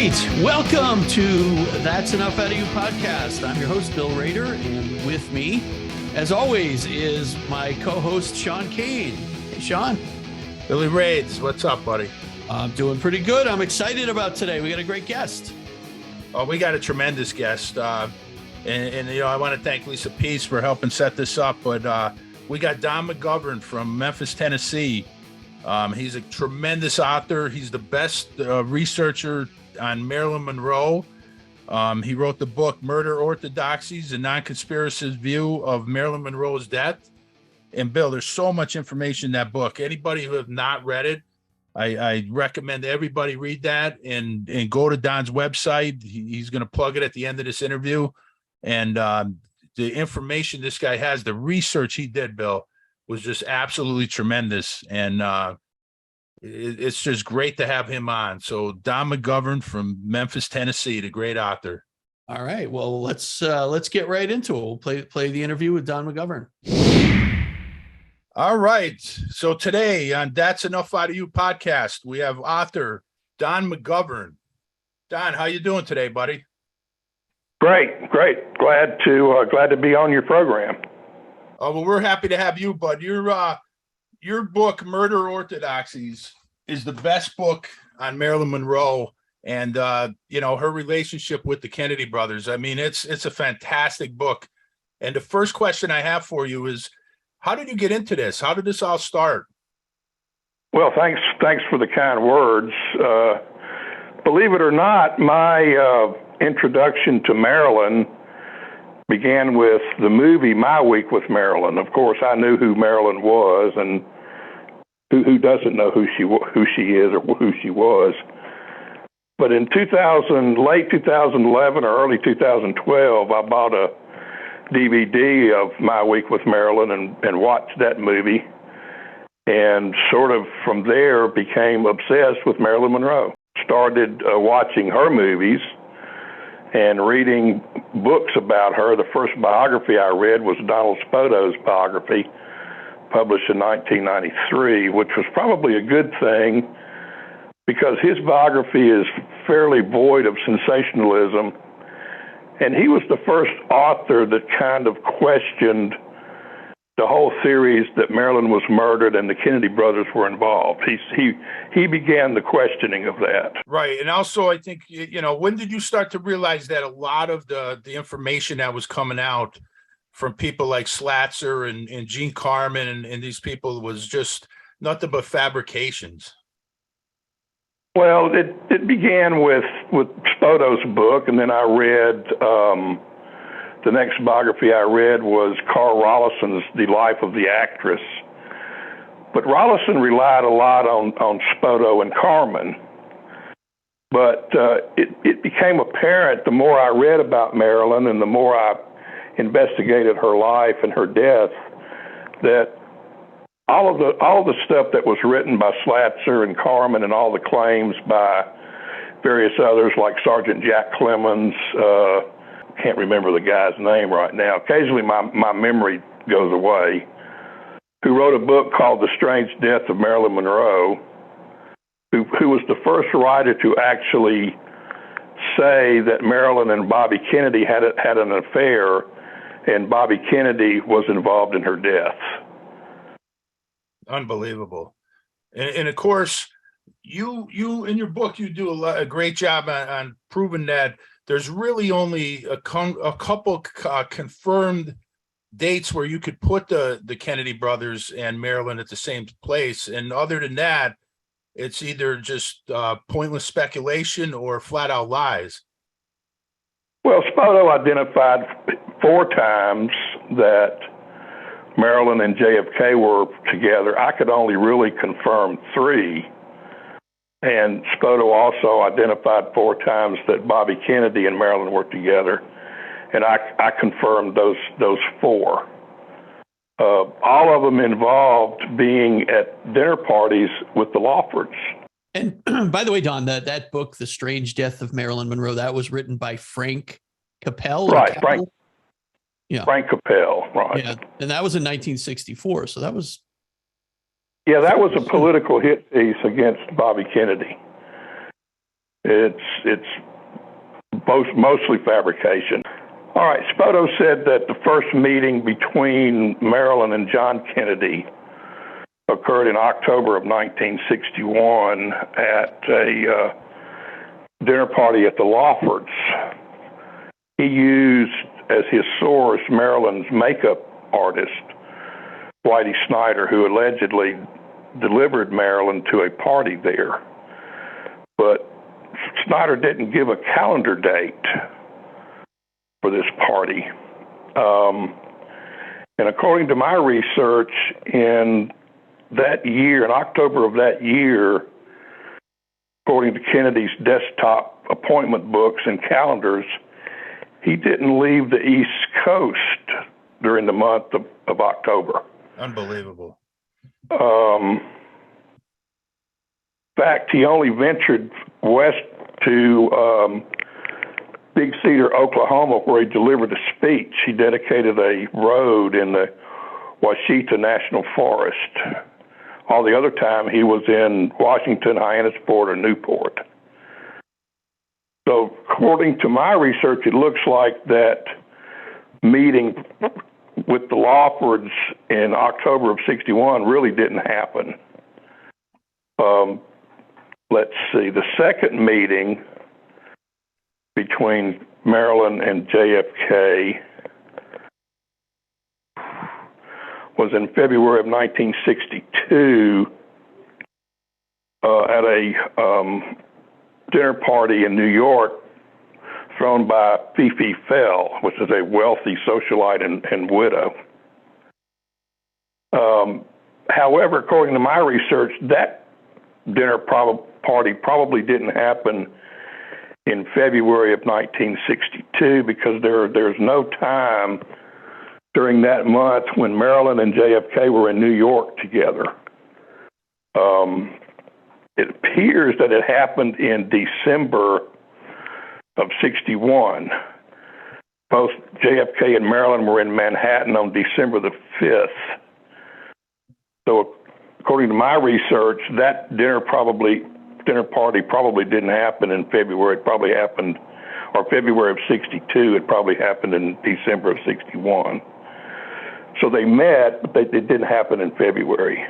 right. Welcome to That's Enough Out of You podcast. I'm your host, Bill Rader, and with me, as always, is my co-host, Sean Kane. Hey, Sean. Billy Raids, what's up, buddy? I'm doing pretty good. I'm excited about today. We got a great guest. Oh, we got a tremendous guest. And you know, I want to thank Lisa Peace for helping set this up. But we got Don McGovern from Memphis, Tennessee. He's a tremendous author. He's the best researcher on Marilyn Monroe. He wrote the book Murder Orthodoxies, a non-conspiracist view of Marilyn Monroe's death. And Bill, there's so much information in that book. Anybody who have not read it, I recommend everybody read that and go to Don's website. He's going to plug it at the end of this interview. And the information this guy has, the research he did, Bill, was just absolutely tremendous. And it's just great to have him on. So Don McGovern from Memphis, Tennessee, the great author. All right. Well, let's get right into it. We'll play the interview with Don McGovern. All right. So today on That's Enough Out of You podcast, we have author Don McGovern. Don, how you doing today, buddy? Great. Glad to be on your program. Oh, well, we're happy to have you, bud. Your book, Murder Orthodoxies, is the best book on Marilyn Monroe and you know, her relationship with the Kennedy brothers. I mean, it's a fantastic book. And the first question I have for you is, how did you get into this? How did this all start? Well, thanks for the kind words. Believe it or not, my introduction to Marilyn began with the movie My Week with Marilyn. Of course, I knew who Marilyn was, and who doesn't know who she is or who she was. But in late 2011 or early 2012, I bought a DVD of My Week with Marilyn and watched that movie, and sort of from there became obsessed with Marilyn Monroe. Started watching her movies and reading books about her. The first biography I read was Donald Spoto's biography, published in 1993, which was probably a good thing because his biography is fairly void of sensationalism. And he was the first author that kind of questioned the whole theories that Marilyn was murdered and the Kennedy brothers were involved. He began the questioning of that. Right. And also, I think, you know, when did you start to realize that a lot of the information that was coming out from people like Slatzer and Gene Carman and these people was just nothing but fabrications? Well, it began with Spoto's book, and then I read the next biography I read was Carl Rollison's The Life of the Actress. But Rollison relied a lot on Spoto and Carman. But it became apparent the more I read about Marilyn and the more I investigated her life and her death that all of the stuff that was written by Slatzer and Carman and all the claims by various others like Sergeant Jack Clemens, can't remember the guy's name right now. Occasionally my memory goes away, who wrote a book called The Strange Death of Marilyn Monroe, who was the first writer to actually say that Marilyn and Bobby Kennedy had an affair and Bobby Kennedy was involved in her death. Unbelievable. And of course, you in your book, you do a great job on proving that there's really only a couple confirmed dates where you could put the Kennedy brothers and Marilyn at the same place. And other than that, it's either just pointless speculation or flat out lies. Well, Spoto identified 4 times that Marilyn and JFK were together. I could only really confirm 3. And Spoto also identified 4 times that Bobby Kennedy and Marilyn were together. And I confirmed those 4. All of them involved being at dinner parties with the Lawfords. And by the way, Don, that book, The Strange Death of Marilyn Monroe, that was written by Frank Capel. Right, Frank Capel, right. Yeah, and that was in 1964, so that was... Yeah, that was a political hit piece against Bobby Kennedy. It's mostly fabrication. All right, Spoto said that the first meeting between Marilyn and John Kennedy occurred in October of 1961 at a dinner party at the Lawfords. He used as his source Marilyn's makeup artist, Whitey Snyder, who allegedly delivered Marilyn to a party there. But Snyder didn't give a calendar date for this party. And according to my research, in that year, in October of that year, according to Kennedy's desktop appointment books and calendars, he didn't leave the East Coast during the month of October. Unbelievable. In fact, he only ventured west to Big Cedar, Oklahoma, where he delivered a speech. He dedicated a road in the Washita National Forest. All the other time, he was in Washington, Hyannisport, or Newport. So according to my research, it looks like that meeting with the Lawfords in October of 61 really didn't happen. Let's see, the second meeting between Marilyn and JFK was in February of 1962 at a dinner party in New York thrown by Fifi Fell, which is a wealthy socialite and widow. However, according to my research, that dinner party probably didn't happen in February of 1962 because there's no time during that month when Marilyn and JFK were in New York together. It appears that it happened in December of 61. Both JFK and Marilyn were in Manhattan on December the 5th. So according to my research, that dinner party probably didn't happen in February. It probably happened, or February of 62, it probably happened in December of 61. So they met, but it didn't happen in February.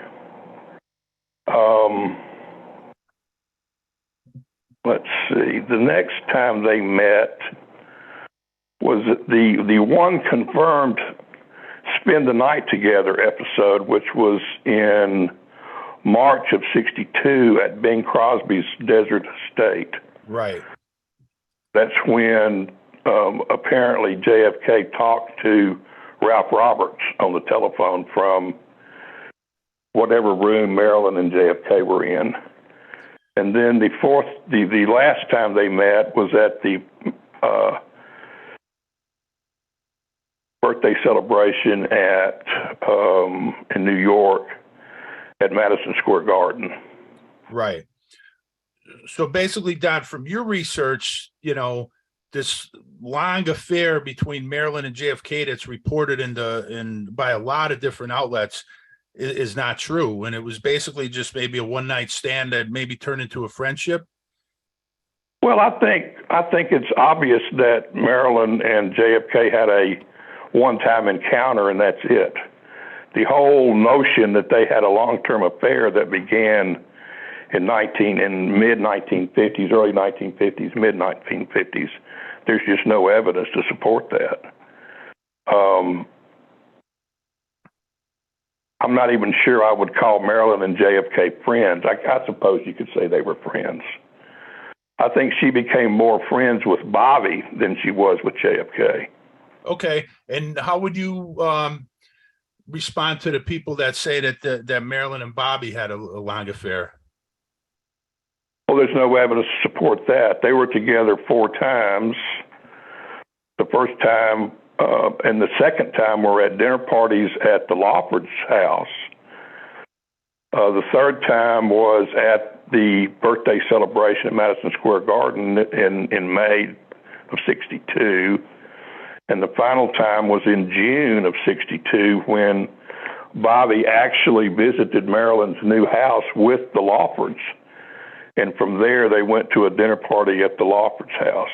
Let's see, the next time they met was the one confirmed Spend the Night Together episode, which was in March of 62 at Bing Crosby's Desert Estate. Right. That's when apparently JFK talked to Ralph Roberts on the telephone from whatever room Marilyn and JFK were in. And then the last time they met was at the birthday celebration in New York at Madison Square Garden. Right. So basically, Don, from your research, this long affair between Marilyn and JFK that's reported by a lot of different outlets is not true. And it was basically just maybe a one-night stand that maybe turned into a friendship. Well, I think it's obvious that Marilyn and JFK had a one-time encounter, and that's it. The whole notion that they had a long-term affair that began in mid-1950s, early 1950s, mid-1950s, there's just no evidence to support that. I'm not even sure I would call Marilyn and JFK friends. I suppose you could say they were friends. I think she became more friends with Bobby than she was with JFK. Okay. And how would you respond to the people that say that Marilyn and Bobby had a long affair? Well, there's no evidence to support that. They were together 4 times. The first time and the second time were at dinner parties at the Lawford's house. The third time was at the birthday celebration at Madison Square Garden in May of 62. And the final time was in June of 62 when Bobby actually visited Marilyn's new house with the Lawfords. And from there, they went to a dinner party at the Lawford's house.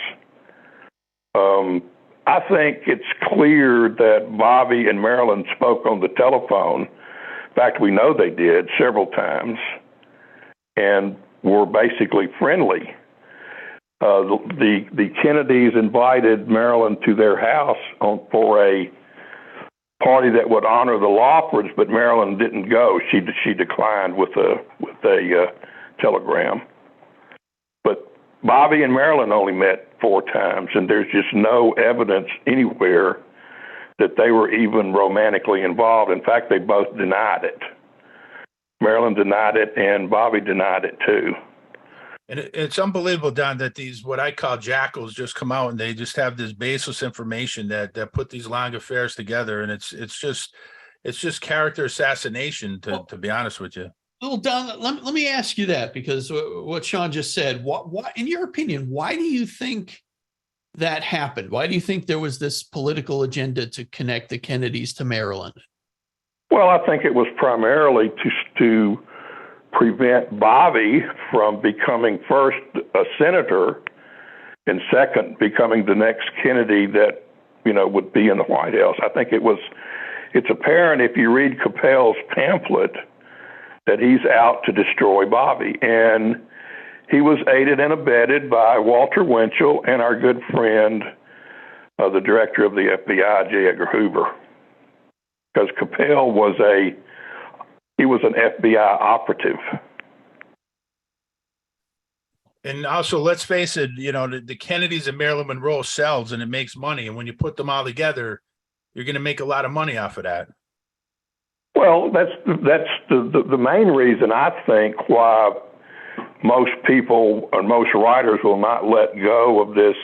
I think it's clear that Bobby and Marilyn spoke on the telephone. In fact, we know they did several times and were basically friendly. The Kennedys invited Marilyn to their house for a party that would honor the Lawfords, but Marilyn didn't go. She declined with a telegram. But Bobby and Marilyn only met 4 times, and there's just no evidence anywhere that they were even romantically involved. In fact, they both denied it. Marilyn denied it, and Bobby denied it too. And it's unbelievable, Don, that these what I call jackals just come out and they just have this baseless information that put these long affairs together, and it's just character assassination to be honest with you. Well, Don, let me ask you that, because what Sean just said, what, in your opinion, why do you think that happened? Why do you think there was this political agenda to connect the Kennedys to Maryland? Well, I think it was primarily to prevent Bobby from becoming first a senator and second becoming the next Kennedy that, would be in the White House. I think it's apparent if you read Capel's pamphlet that he's out to destroy Bobby. And he was aided and abetted by Walter Winchell and our good friend, the director of the FBI, J. Edgar Hoover. Because Capel was an FBI operative. And also, let's face it, the Kennedys and Marilyn Monroe sells and it makes money. And when you put them all together, you're going to make a lot of money off of that. Well, that's the main reason I think why most people or most writers will not let go of this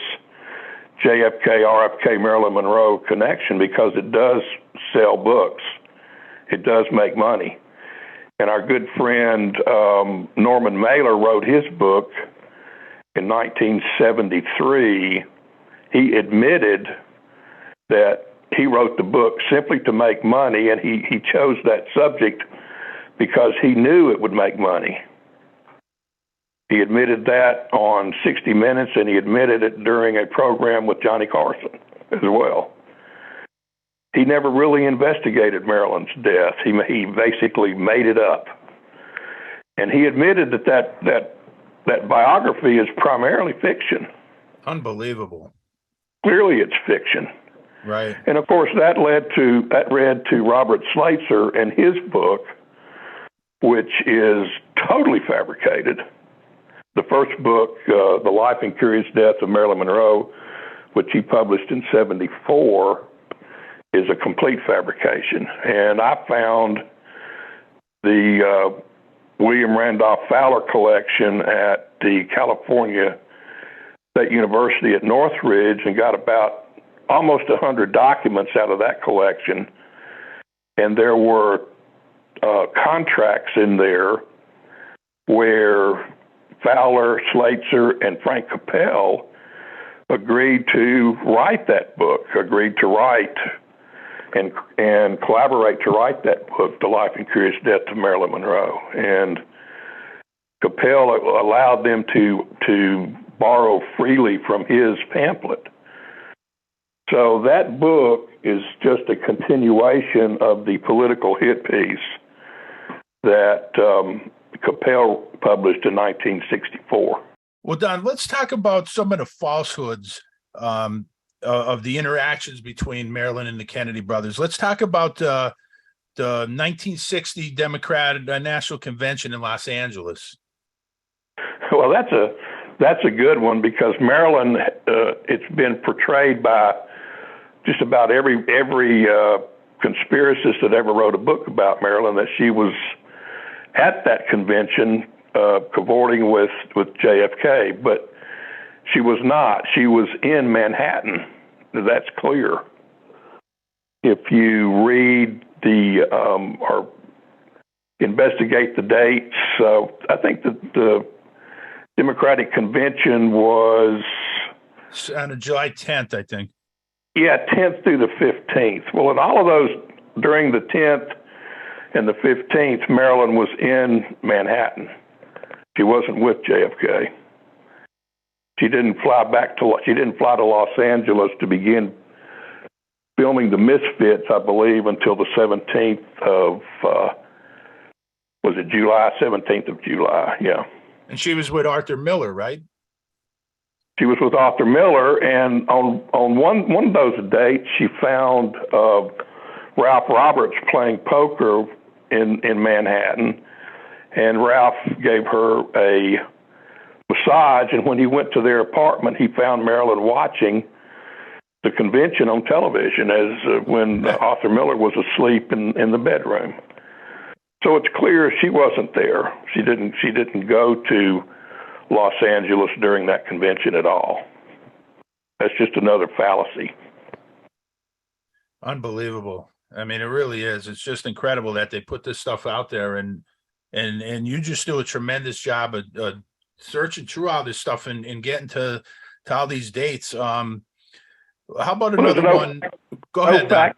JFK, RFK, Marilyn Monroe connection, because it does sell books. It does make money. And our good friend Norman Mailer wrote his book in 1973. He admitted that he wrote the book simply to make money, and he chose that subject because he knew it would make money. He admitted that on 60 Minutes, and he admitted it during a program with Johnny Carson as well. He never really investigated Marilyn's death. He basically made it up. And he admitted that biography is primarily fiction. Unbelievable. Clearly it's fiction. Right. And of course that led to Robert Schweitzer and his book, which is totally fabricated. The first book, The Life and Curious Death of Marilyn Monroe, which he published in 1974, is a complete fabrication. And I found the William Randolph Fowler collection at the California State University at Northridge and got about almost 100 documents out of that collection. And there were contracts in there where Fowler, Schweitzer, and Frank Capel agreed to write that book, agreed to write and collaborate to write that book, The Life and Curious Death of Marilyn Monroe. And Capel allowed them to borrow freely from his pamphlet. So that book is just a continuation of the political hit piece that Capel published in 1964. Well, Don, let's talk about some of the falsehoods of the interactions between Marilyn and the Kennedy brothers. Let's talk about the 1960 Democratic National Convention in Los Angeles. Well, that's a good one, because Marilyn, it's been portrayed by just about every conspiracist that ever wrote a book about Marilyn that she was at that convention cavorting with JFK, but she was not. She was in Manhattan. That's clear. If you read or investigate the dates, I think that the Democratic Convention was on July 10th, I think. Yeah, 10th through the 15th. Well, in all of those, during the 10th and the 15th, Marilyn was in Manhattan. She wasn't with JFK. She didn't fly to Los Angeles to begin filming The Misfits, I believe, until the 17th of, was it July? 17th of July, yeah. And she was with Arthur Miller, right? She was with Arthur Miller, and on one of those dates, she found Ralph Roberts playing poker in Manhattan, and Ralph gave her a massage, and when he went to their apartment, he found Marilyn watching the convention on television as when Arthur Miller was asleep in the bedroom. So it's clear she wasn't there. She didn't go to Los Angeles during that convention at all. That's just another fallacy. Unbelievable. I mean, it really is. It's just incredible that they put this stuff out there, and you just do a tremendous job of searching through all this stuff and getting to all these dates. How about another one? Go ahead, Don.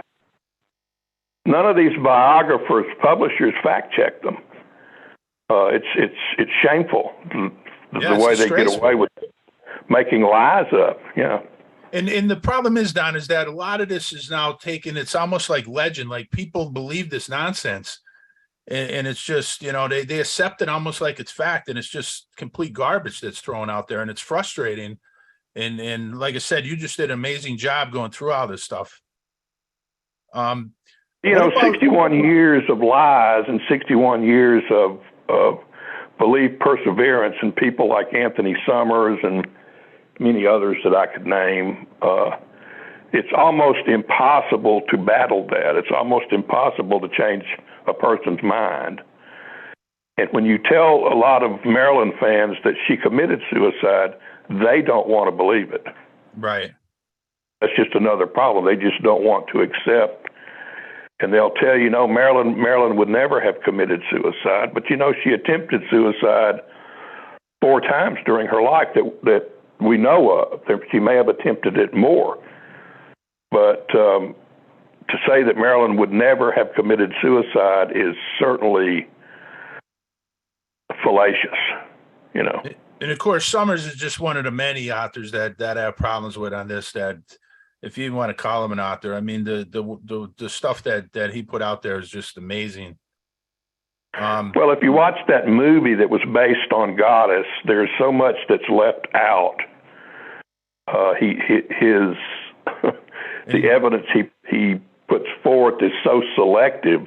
None of these biographers, publishers, fact check them. It's shameful the way they get away with making lies up. Yeah. And the problem is, Don, is that a lot of this is now taken. It's almost like legend. Like people believe this nonsense, and it's just, you know, they accept it almost like it's fact, and it's just complete garbage that's thrown out there, and it's frustrating. And like I said, you just did an amazing job going through all this stuff. You know, 61 years of lies and 61 years of belief, perseverance, and people like Anthony Summers and many others that I could name. It's almost impossible to battle that. It's almost impossible to change a person's mind. And when you tell a lot of Marilyn fans that she committed suicide, they don't want to believe it. Right. That's just another problem. They just don't want to accept. And they'll tell you, no, Marilyn would never have committed suicide. But, you know, she attempted suicide 4 times during her life that we know of. She may have attempted it more. But to say that Marilyn would never have committed suicide is certainly fallacious, you know. And of course, Summers is just one of the many authors that have problems with on this, that if you want to call him an author, I mean, the stuff that he put out there is just amazing. Well, if you watch that movie that was based on Goddess, there's so much that's left out. The evidence he puts forth is so selective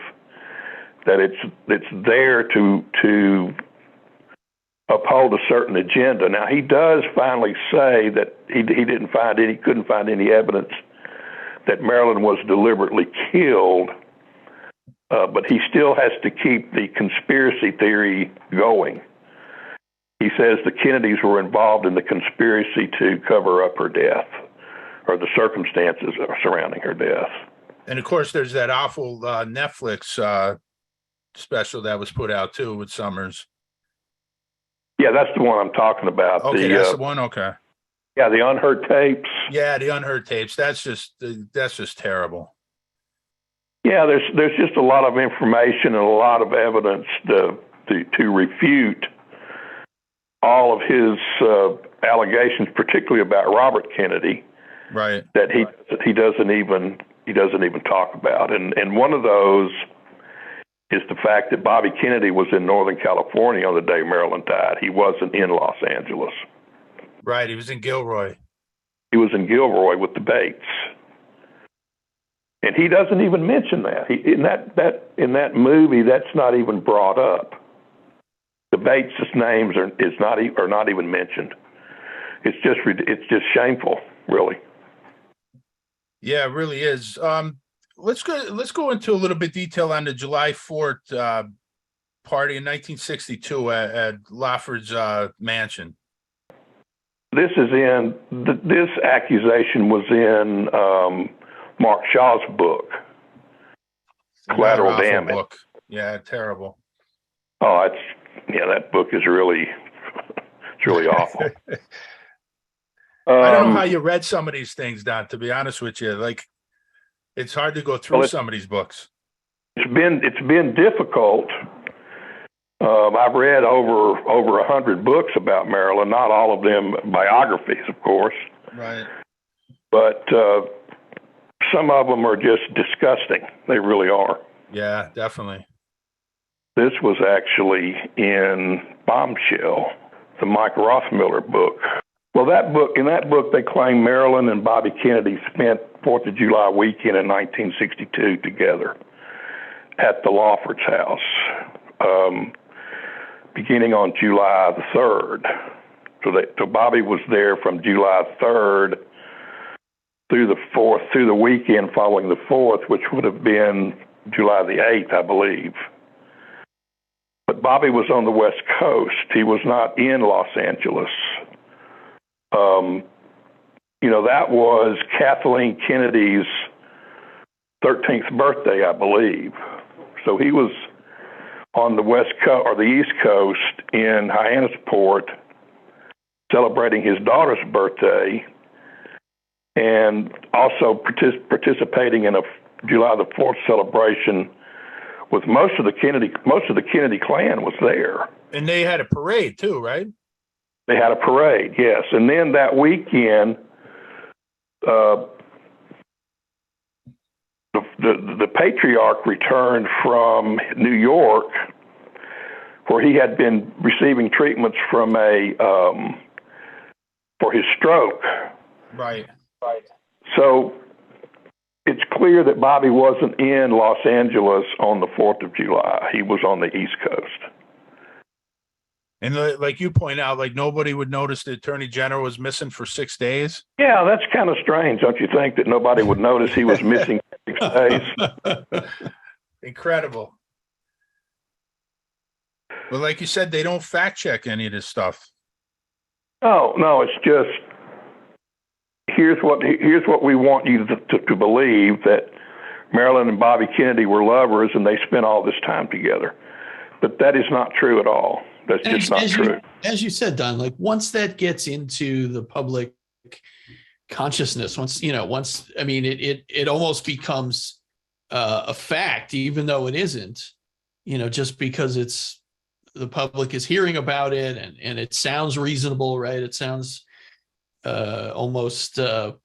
that it's there to uphold a certain agenda. Now, he does finally say that he couldn't find any evidence that Marilyn was deliberately killed, but he still has to keep the conspiracy theory going. He says the Kennedys were involved in the conspiracy to cover up her death, or the circumstances surrounding her death. And of course, there's that awful Netflix special that was put out too with Summers. Yeah, that's the one I'm talking about. Okay, that's the one. Okay. Yeah, the unheard tapes. Yeah, the unheard tapes. That's just terrible. Yeah, there's just a lot of information and a lot of evidence to refute all of his allegations, particularly about Robert Kennedy. Right. That he doesn't even talk about, and one of those is the fact that Bobby Kennedy was in Northern California on the day Marilyn died. He wasn't in Los Angeles. Right. He was in Gilroy. He was in Gilroy with the Bates. And he doesn't even mention that. In that movie, that's not even brought up. The Bates' names are not even mentioned. It's just shameful, really. Yeah, it really is. Let's go into a little bit detail on the July 4th party in 1962 at Lawford's mansion. This accusation was in Mark Shaw's book, Collateral Damage. Book. Yeah, terrible. Oh, that book is really, it's really awful. I don't know how you read some of these things, Don, to be honest with you. Like, it's hard to go through some of these books. It's been difficult I've read over 100 books about Marilyn, not all of them biographies, of course. Right. But some of them are just disgusting. They really are. Yeah, definitely. This was actually in Bombshell, the Mike Rothmiller book. Well, in that book, they claim Marilyn and Bobby Kennedy spent 4th of July weekend in 1962 together at the Lawford's house, beginning on July the 3rd. So Bobby was there from July 3rd through the 4th, through the weekend following the 4th, which would have been July the 8th, I believe. But Bobby was on the West Coast. He was not in Los Angeles. That was Kathleen Kennedy's 13th birthday, I believe. So he was on the West Coast or the East Coast in Hyannisport celebrating his daughter's birthday and also participating in a July the 4th celebration with most of the Kennedy clan was there. And they had a parade too, right? They had a parade, yes. And then that weekend, the patriarch returned from New York, where he had been receiving treatments from for his stroke. Right. So it's clear that Bobby wasn't in Los Angeles on the 4th of July. He was on the East Coast. And like you point out, like nobody would notice the Attorney General was missing for 6 days. Yeah, that's kind of strange, don't you think, that nobody would notice he was missing 6 days? Incredible. But like you said, they don't fact check any of this stuff. Oh, no, it's just here's what we want you to believe, that Marilyn and Bobby Kennedy were lovers and they spent all this time together. But that is not true at all. That's just not true. As you said, Don, like once that gets into the public consciousness, it almost becomes a fact, even though it isn't, just because the public is hearing about it and it sounds reasonable, right? It sounds almost. Well,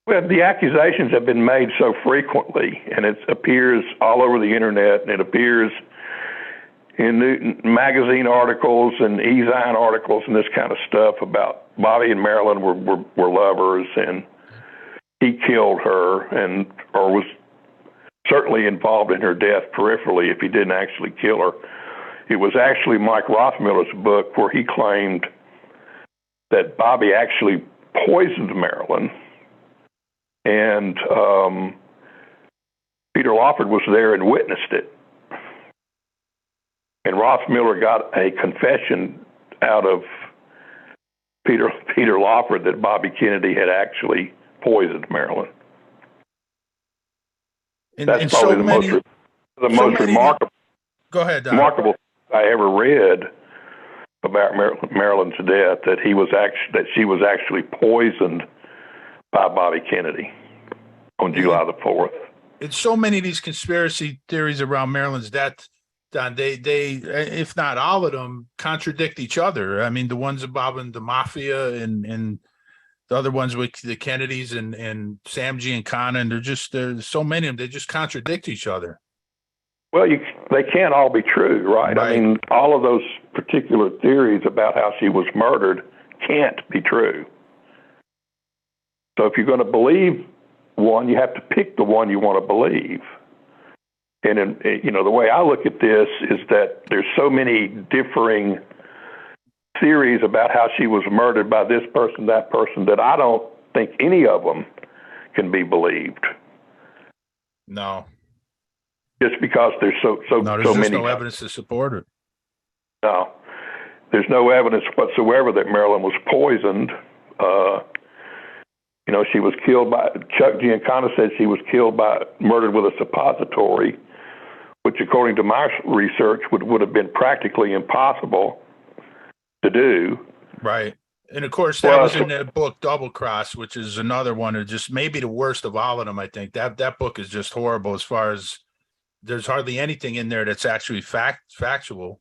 the accusations have been made so frequently, and it appears all over the internet, and it appears in magazine articles and e-zine articles and this kind of stuff about Bobby and Marilyn were lovers, and he killed her or was certainly involved in her death peripherally if he didn't actually kill her. It was actually Mike Rothmiller's book where he claimed that Bobby actually poisoned Marilyn, and Peter Lawford was there and witnessed it. And Rothmiller got a confession out of Peter Lawford that Bobby Kennedy had actually poisoned Marilyn. That's probably the most remarkable. Go ahead, Don. Remarkable thing I ever read about Marilyn's death, that she was actually poisoned by Bobby Kennedy on July the 4th. It's so many of these conspiracy theories around Marilyn's death, Don, they if not all of them, contradict each other. I mean, the ones involving the Mafia and the other ones with the Kennedys and Sam Giancana, and there's so many of them, they just contradict each other. Well, they can't all be true, right? I mean, all of those particular theories about how she was murdered can't be true. So if you're going to believe one, you have to pick the one you want to believe. And, the way I look at this is that there's so many differing theories about how she was murdered by this person, that person, that I don't think any of them can be believed. No. Just because there's so many. No evidence to support it. No. There's no evidence whatsoever that Marilyn was poisoned. She was killed by, Chuck Giancana said she was murdered with a suppository, which according to my research would have been practically impossible to do. Right. And of course, that was in that book, Double Cross, which is another one of just maybe the worst of all of them, I think. That book is just horrible as far as there's hardly anything in there that's actually factual.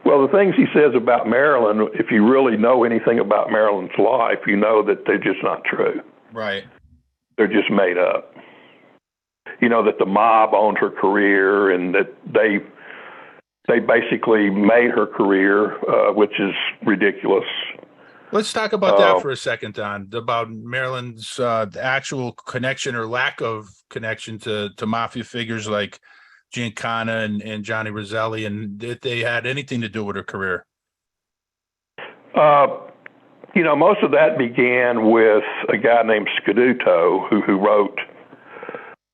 Well, the things he says about Marilyn, if you really know anything about Marilyn's life, you know that they're just not true. Right. They're just made up. You know, that the mob owned her career and that they basically made her career, which is ridiculous. Let's talk about that for a second, Don, about Marilyn's actual connection or lack of connection to Mafia figures like Giancana and Johnny Roselli, and if they had anything to do with her career. You know, most of that began with a guy named Scaduto who wrote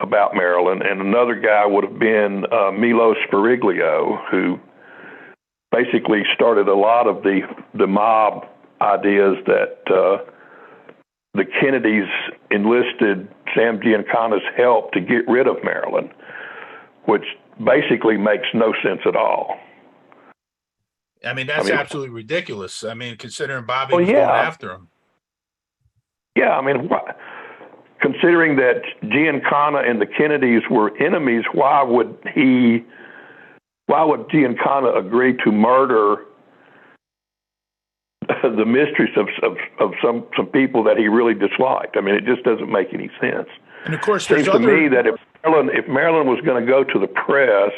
about Marilyn, and another guy would have been Milo Spiriglio, who basically started a lot of the mob ideas that the Kennedys enlisted Sam Giancana's help to get rid of Marilyn, which basically makes no sense at all. I mean, that's absolutely ridiculous. I mean, considering Bobby was going after him. Yeah, I mean, considering that Giancana and the Kennedys were enemies, why would Giancana agree to murder the mistress of some people that he really disliked? I mean, it just doesn't make any sense. And of course, it seems to me that if Marilyn was going to go to the press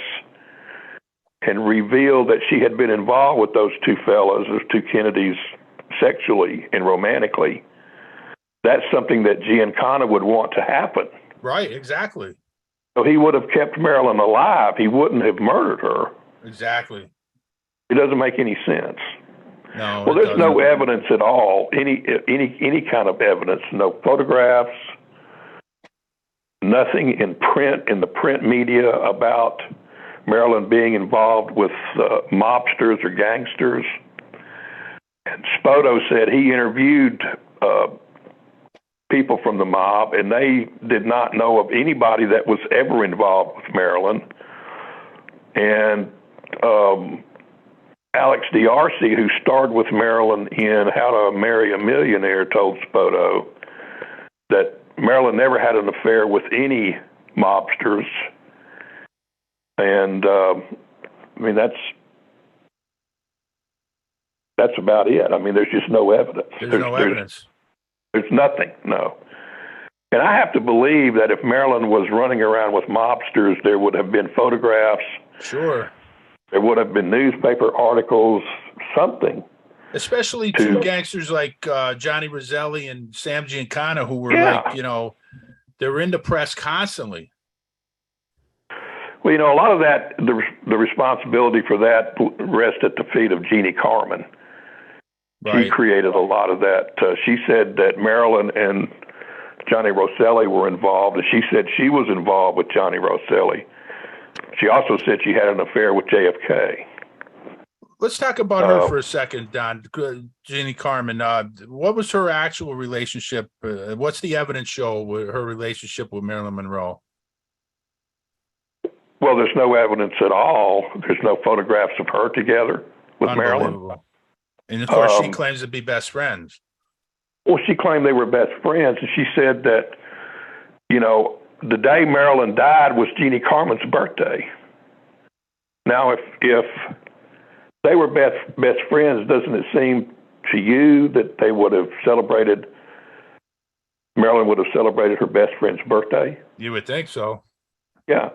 and reveal that she had been involved with those two Kennedys, sexually and romantically, that's something that Giancana would want to happen. Right, exactly. So he would have kept Marilyn alive. He wouldn't have murdered her. Exactly. It doesn't make any sense. No. Well, there's no evidence at all, any kind of evidence, no photographs, nothing in the print media about Marilyn being involved with mobsters or gangsters. And Spoto said he interviewed people from the mob, and they did not know of anybody that was ever involved with Marilyn. And Alex D'Arcy, who starred with Marilyn in How to Marry a Millionaire, told Spoto that Marilyn never had an affair with any mobsters. And I mean, that's about it. I mean, there's just no evidence. There's no evidence. There's nothing, no. And I have to believe that if Marilyn was running around with mobsters, there would have been photographs. Sure. There would have been newspaper articles, something. Especially two gangsters like Johnny Roselli and Sam Giancana, who were they were in the press constantly. Well, you know, a lot of that, the responsibility for that rests at the feet of Jeannie Carmen. Right. She created a lot of that. She said that Marilyn and Johnny Roselli were involved, and she said she was involved with Johnny Roselli. She also said she had an affair with JFK. Let's talk about her for a second, Don. Jeannie Carmen, what was her actual relationship? What's the evidence show with her relationship with Marilyn Monroe? Well, there's no evidence at all. There's no photographs of her together with Marilyn. And of course, she claims to be best friends. Well, she claimed they were best friends, and she said that, you know, the day Marilyn died was Jeannie Carmen's birthday. Now, if they were best friends, doesn't it seem to you that they would have celebrated, Marilyn would have celebrated her best friend's birthday? You would think so. Yeah.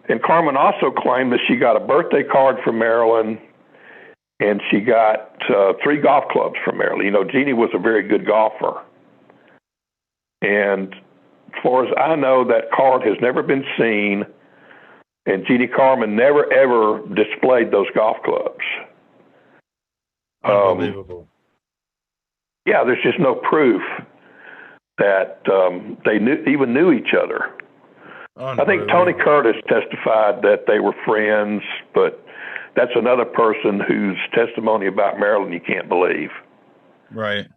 And Carmen also claimed that she got a birthday card from Marilyn, and she got 3 golf clubs from Marilyn. You know, Jeannie was a very good golfer. And as far as I know, that card has never been seen, and Jeannie Carmen never, ever displayed those golf clubs. Unbelievable. Yeah, there's just no proof that they even knew each other. I think Tony Curtis testified that they were friends, but that's another person whose testimony about Marilyn you can't believe. Right.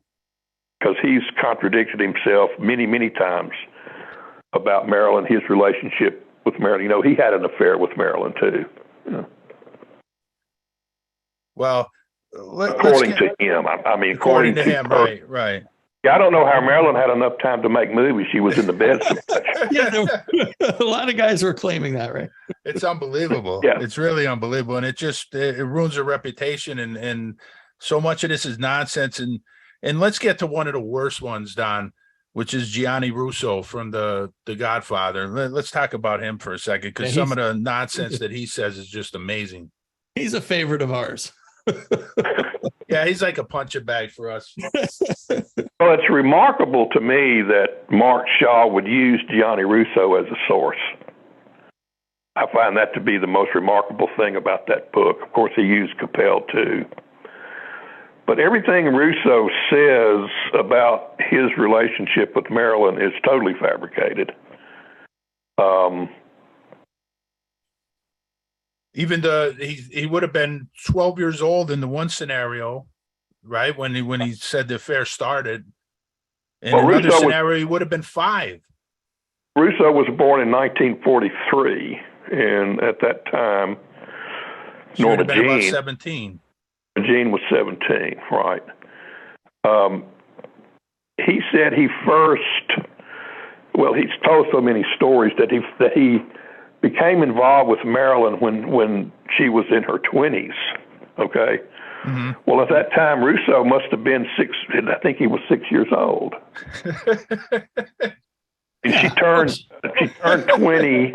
Because he's contradicted himself many, many times about Marilyn, his relationship with Marilyn. You know, he had an affair with Marilyn, too. Yeah. Well, according to him. I mean, according to him, right. Yeah, I don't know how Marilyn had enough time to make movies. She was in the bed so much. Yeah, a lot of guys were claiming that, right? It's unbelievable. Yeah. It's really unbelievable. And it ruins her reputation. And so much of this is nonsense. And let's get to one of the worst ones, Don, which is Gianni Russo from the Godfather. Let's talk about him for a second, because some of the nonsense that he says is just amazing. He's a favorite of ours. Yeah, he's like a punching bag for us. Well, it's remarkable to me that Mark Shaw would use Gianni Russo as a source. I find that to be the most remarkable thing about that book. Of course, he used Capel too. But everything Russo says about his relationship with Marilyn is totally fabricated. Even he would have been 12 years old in the one scenario, right? When he said the affair started. In another scenario, he would have been 5. Russo was born in 1943, and at that time, Norma Jean about 17. Jean was 17, right? He said he first. Well, he's told so many stories that he became involved with Marilyn when she was in her 20s. Okay. Mm-hmm. Well, at that time, Russo must have been 6. I think he was 6 years old. And she turned 20.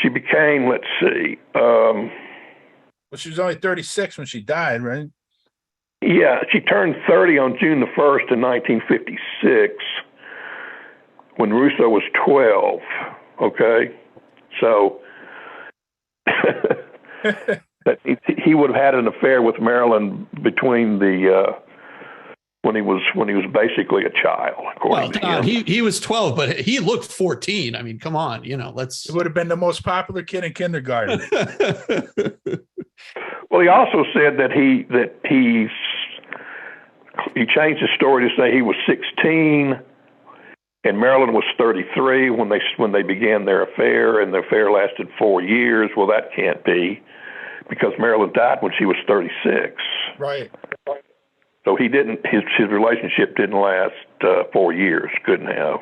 She became, let's see. Well, she was only 36 when she died, right? Yeah, she turned 30 on June the 1st in 1956, when Russo was 12. Okay, so he would have had an affair with Marilyn between when he was basically a child. Well, Don, he was 12, but he looked 14. I mean, come on, let's. It would have been the most popular kid in kindergarten. Well, he also said that he changed his story to say he was 16. And Marilyn was 33 when they began their affair, and the affair lasted 4 years. Well, that can't be, because Marilyn died when she was 36. Right. So he didn't. His relationship didn't last 4 years. Couldn't have.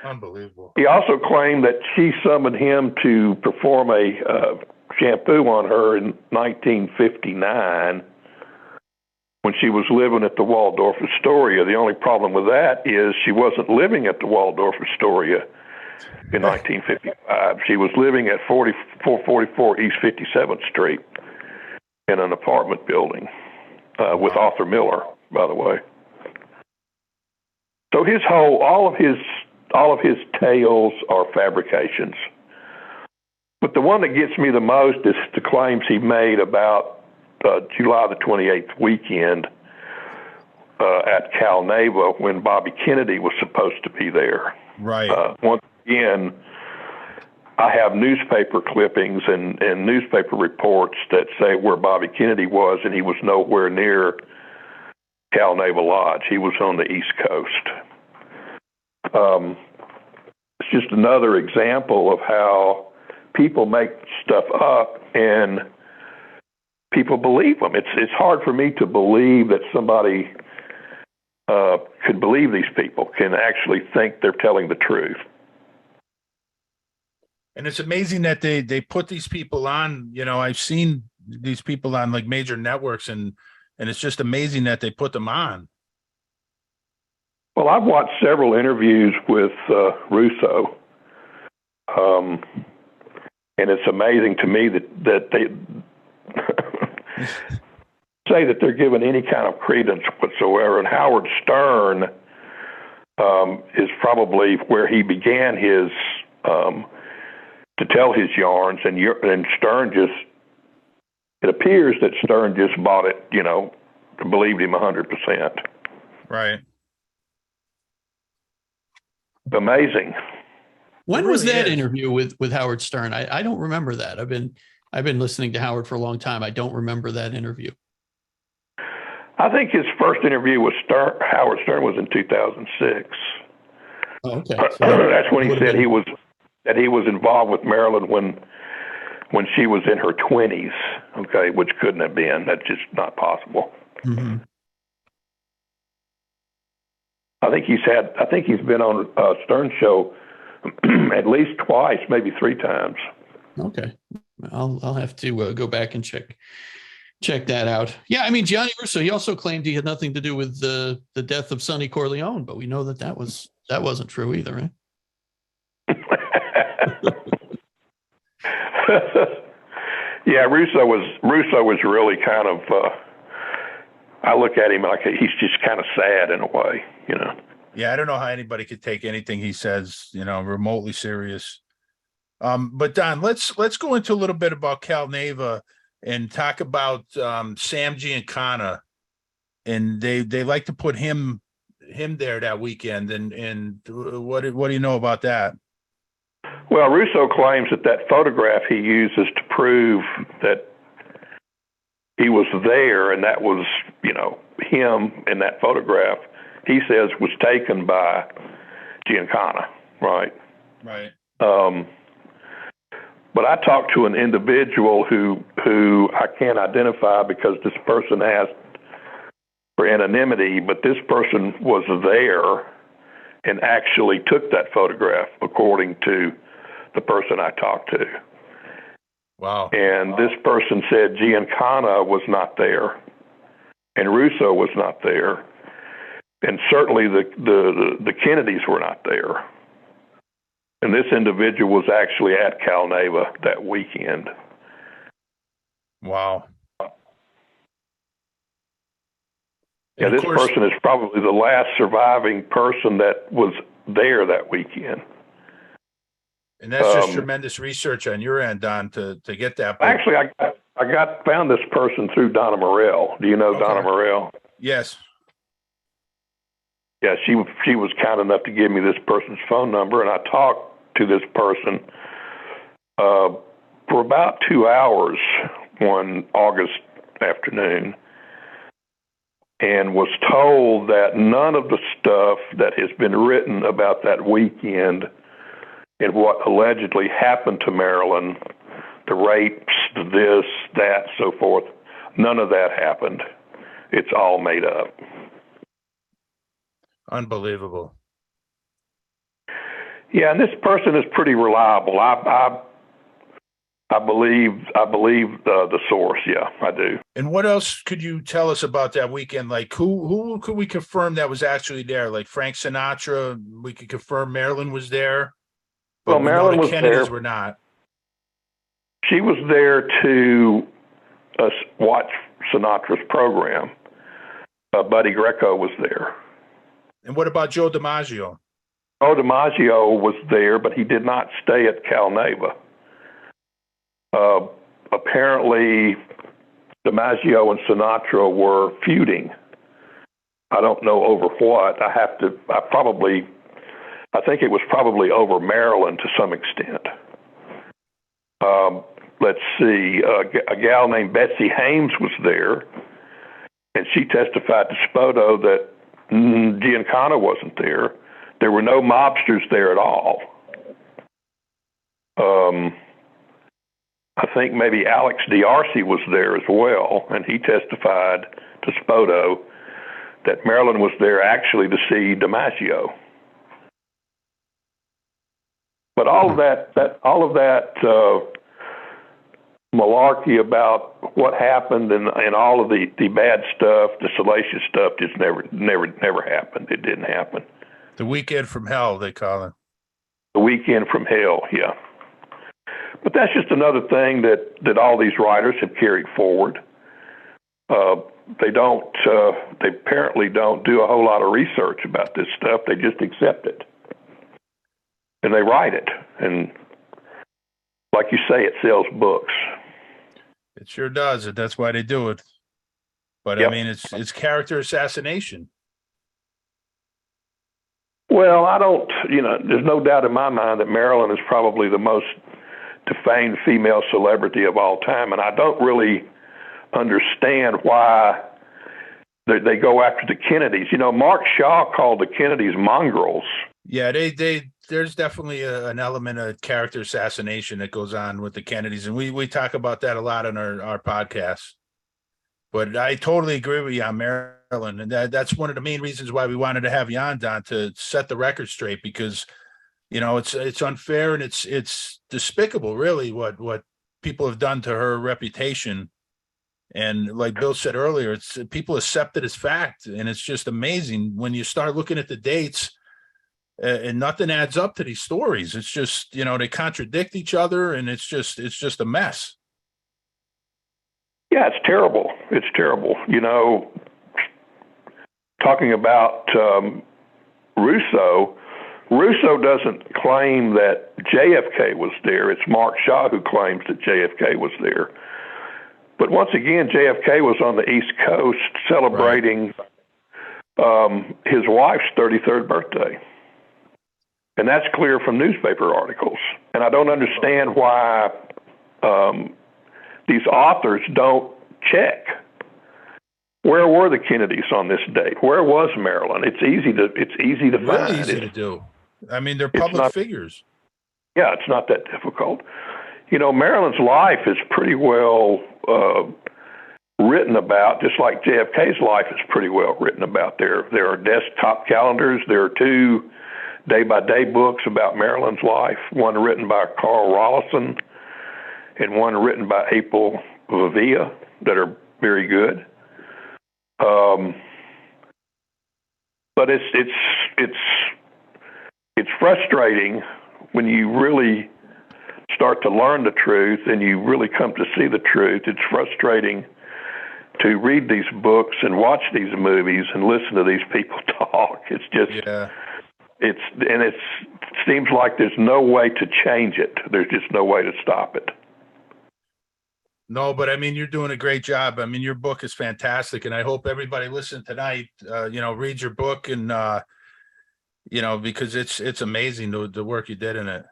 Unbelievable. He also claimed that she summoned him to perform a shampoo on her in 1959. When she was living at the Waldorf Astoria. The only problem with that is she wasn't living at the Waldorf Astoria in 1955. She was living at 444 East 57th Street in an apartment building with Arthur Miller, by the way. So all of his tales are fabrications. But the one that gets me the most is the claims he made about July the 28th weekend at Cal Neva when Bobby Kennedy was supposed to be there. Right. Once again, I have newspaper clippings and newspaper reports that say where Bobby Kennedy was, and he was nowhere near Cal Neva Lodge. He was on the East Coast. It's just another example of how people make stuff up and people believe them. It's hard for me to believe that somebody could believe these people, can actually think they're telling the truth. And it's amazing that they put these people on. I've seen these people on like major networks, and it's just amazing that they put them on. Well, I've watched several interviews with Russo, and it's amazing to me that they say that they're given any kind of credence whatsoever. And Howard Stern is probably where he began his to tell his yarns, and Stern it appears that Stern just bought it, believed him 100%. Right. Amazing. When was that interview with Howard Stern? I don't remember that. I've been listening to Howard for a long time. I don't remember that interview. I think his first interview with Howard Stern was in 2006. Oh, okay. So that's when he said he was involved with Marilyn when she was in her 20s. Okay, which couldn't have been. That's just not possible. Mm-hmm. I think he's been on a Stern show at least twice, maybe 3 times. Okay. I'll have to go back and check that out. Yeah, I mean, Gianni Russo, he also claimed he had nothing to do with the death of Sonny Corleone, but we know that wasn't true either, right? Yeah, Russo was really kind of. I look at him like he's just kind of sad in a way, you know. Yeah, I don't know how anybody could take anything he says, remotely serious. But Don, let's go into a little bit about Cal Neva and talk about Sam Giancana, and they like to put him there that weekend. And what do you know about that? Well, Russo claims that photograph he uses to prove that he was there, and that was, him in that photograph, he says was taken by Giancana, right? Right. But I talked to an individual who I can't identify because this person asked for anonymity, but this person was there and actually took that photograph, according to the person I talked to. Wow. And this person said Giancana was not there, and Russo was not there, and certainly the Kennedys were not there. And this individual was actually at Cal Neva that weekend. Wow. Yeah, this person is probably the last surviving person that was there that weekend. And that's just tremendous research on your end, Don, to get that. Actually, I found this person through Donna Morell. Do you know Donna Morell? Yes. Yeah, she was kind enough to give me this person's phone number, and I talked to this person for about 2 hours one August afternoon, and was told that none of the stuff that has been written about that weekend and what allegedly happened to Marilyn, the rapes, the this, that, so forth, none of that happened. It's all made up. Unbelievable. Yeah, and this person is pretty reliable. I believe the source. Yeah, I do. And what else could you tell us about that weekend? Like who could we confirm that was actually there? Like Frank Sinatra, we could confirm Marilyn was there. Well, Marilyn was Kennedys there. Were not. She was there to watch Sinatra's program. Buddy Greco was there. And what about Joe DiMaggio? Oh, DiMaggio was there, but he did not stay at Cal Neva. Apparently, DiMaggio and Sinatra were feuding. I don't know over what. I think it was probably over Marilyn to some extent. Let's see. A gal named Betsy Hames was there, and she testified to Spoto that Giancana wasn't there. There were no mobsters there at all. I think maybe Alex D'Arcy was there as well, and he testified to Spoto that Marilyn was there actually to see DiMaggio. But all of that malarkey about what happened and all of the bad stuff, the salacious stuff, just never happened. It didn't happen. The weekend from hell, they call it. The weekend from hell, yeah. But that's just another thing that all these writers have carried forward. They apparently don't do a whole lot of research about this stuff. They just accept it. And they write it. And like you say, it sells books. It sure does. And that's why they do it. But yep. I mean, it's character assassination. Well, there's no doubt in my mind that Marilyn is probably the most defamed female celebrity of all time. And I don't really understand why they go after the Kennedys. Mark Shaw called the Kennedys mongrels. Yeah, there's definitely an element of character assassination that goes on with the Kennedys. And we talk about that a lot on our podcast. But I totally agree with you on Marilyn, and that's one of the main reasons why we wanted to have you on, Don, to set the record straight, because it's unfair and it's despicable, really, what people have done to her reputation. And like Bill said earlier, it's people accept it as fact, and it's just amazing when you start looking at the dates, and nothing adds up to these stories. It's just they contradict each other, and it's just a mess. Yeah, it's terrible. It's terrible. Talking about Russo doesn't claim that JFK was there. It's Mark Shaw who claims that JFK was there. But once again, JFK was on the East Coast celebrating his wife's 33rd birthday. And that's clear from newspaper articles. And I don't understand why these authors don't check. Where were the Kennedys on this date? Where was Marilyn? It's easy to find. Really easy to do. I mean, they're public figures. Yeah, it's not that difficult. Marilyn's life is pretty well written about, just like JFK's life is pretty well written about. There are desktop calendars. There are 2 day-by-day books about Marilyn's life, one written by Carl Rollison and one written by April Vavia, that are very good. But it's frustrating when you really start to learn the truth and you really come to see the truth. It's frustrating to read these books and watch these movies and listen to these people talk. It's just, it seems like there's no way to change it. There's just no way to stop it. No, but I mean, you're doing a great job. I mean, your book is fantastic, and I hope everybody listening tonight, reads your book, and because it's amazing the work you did in it.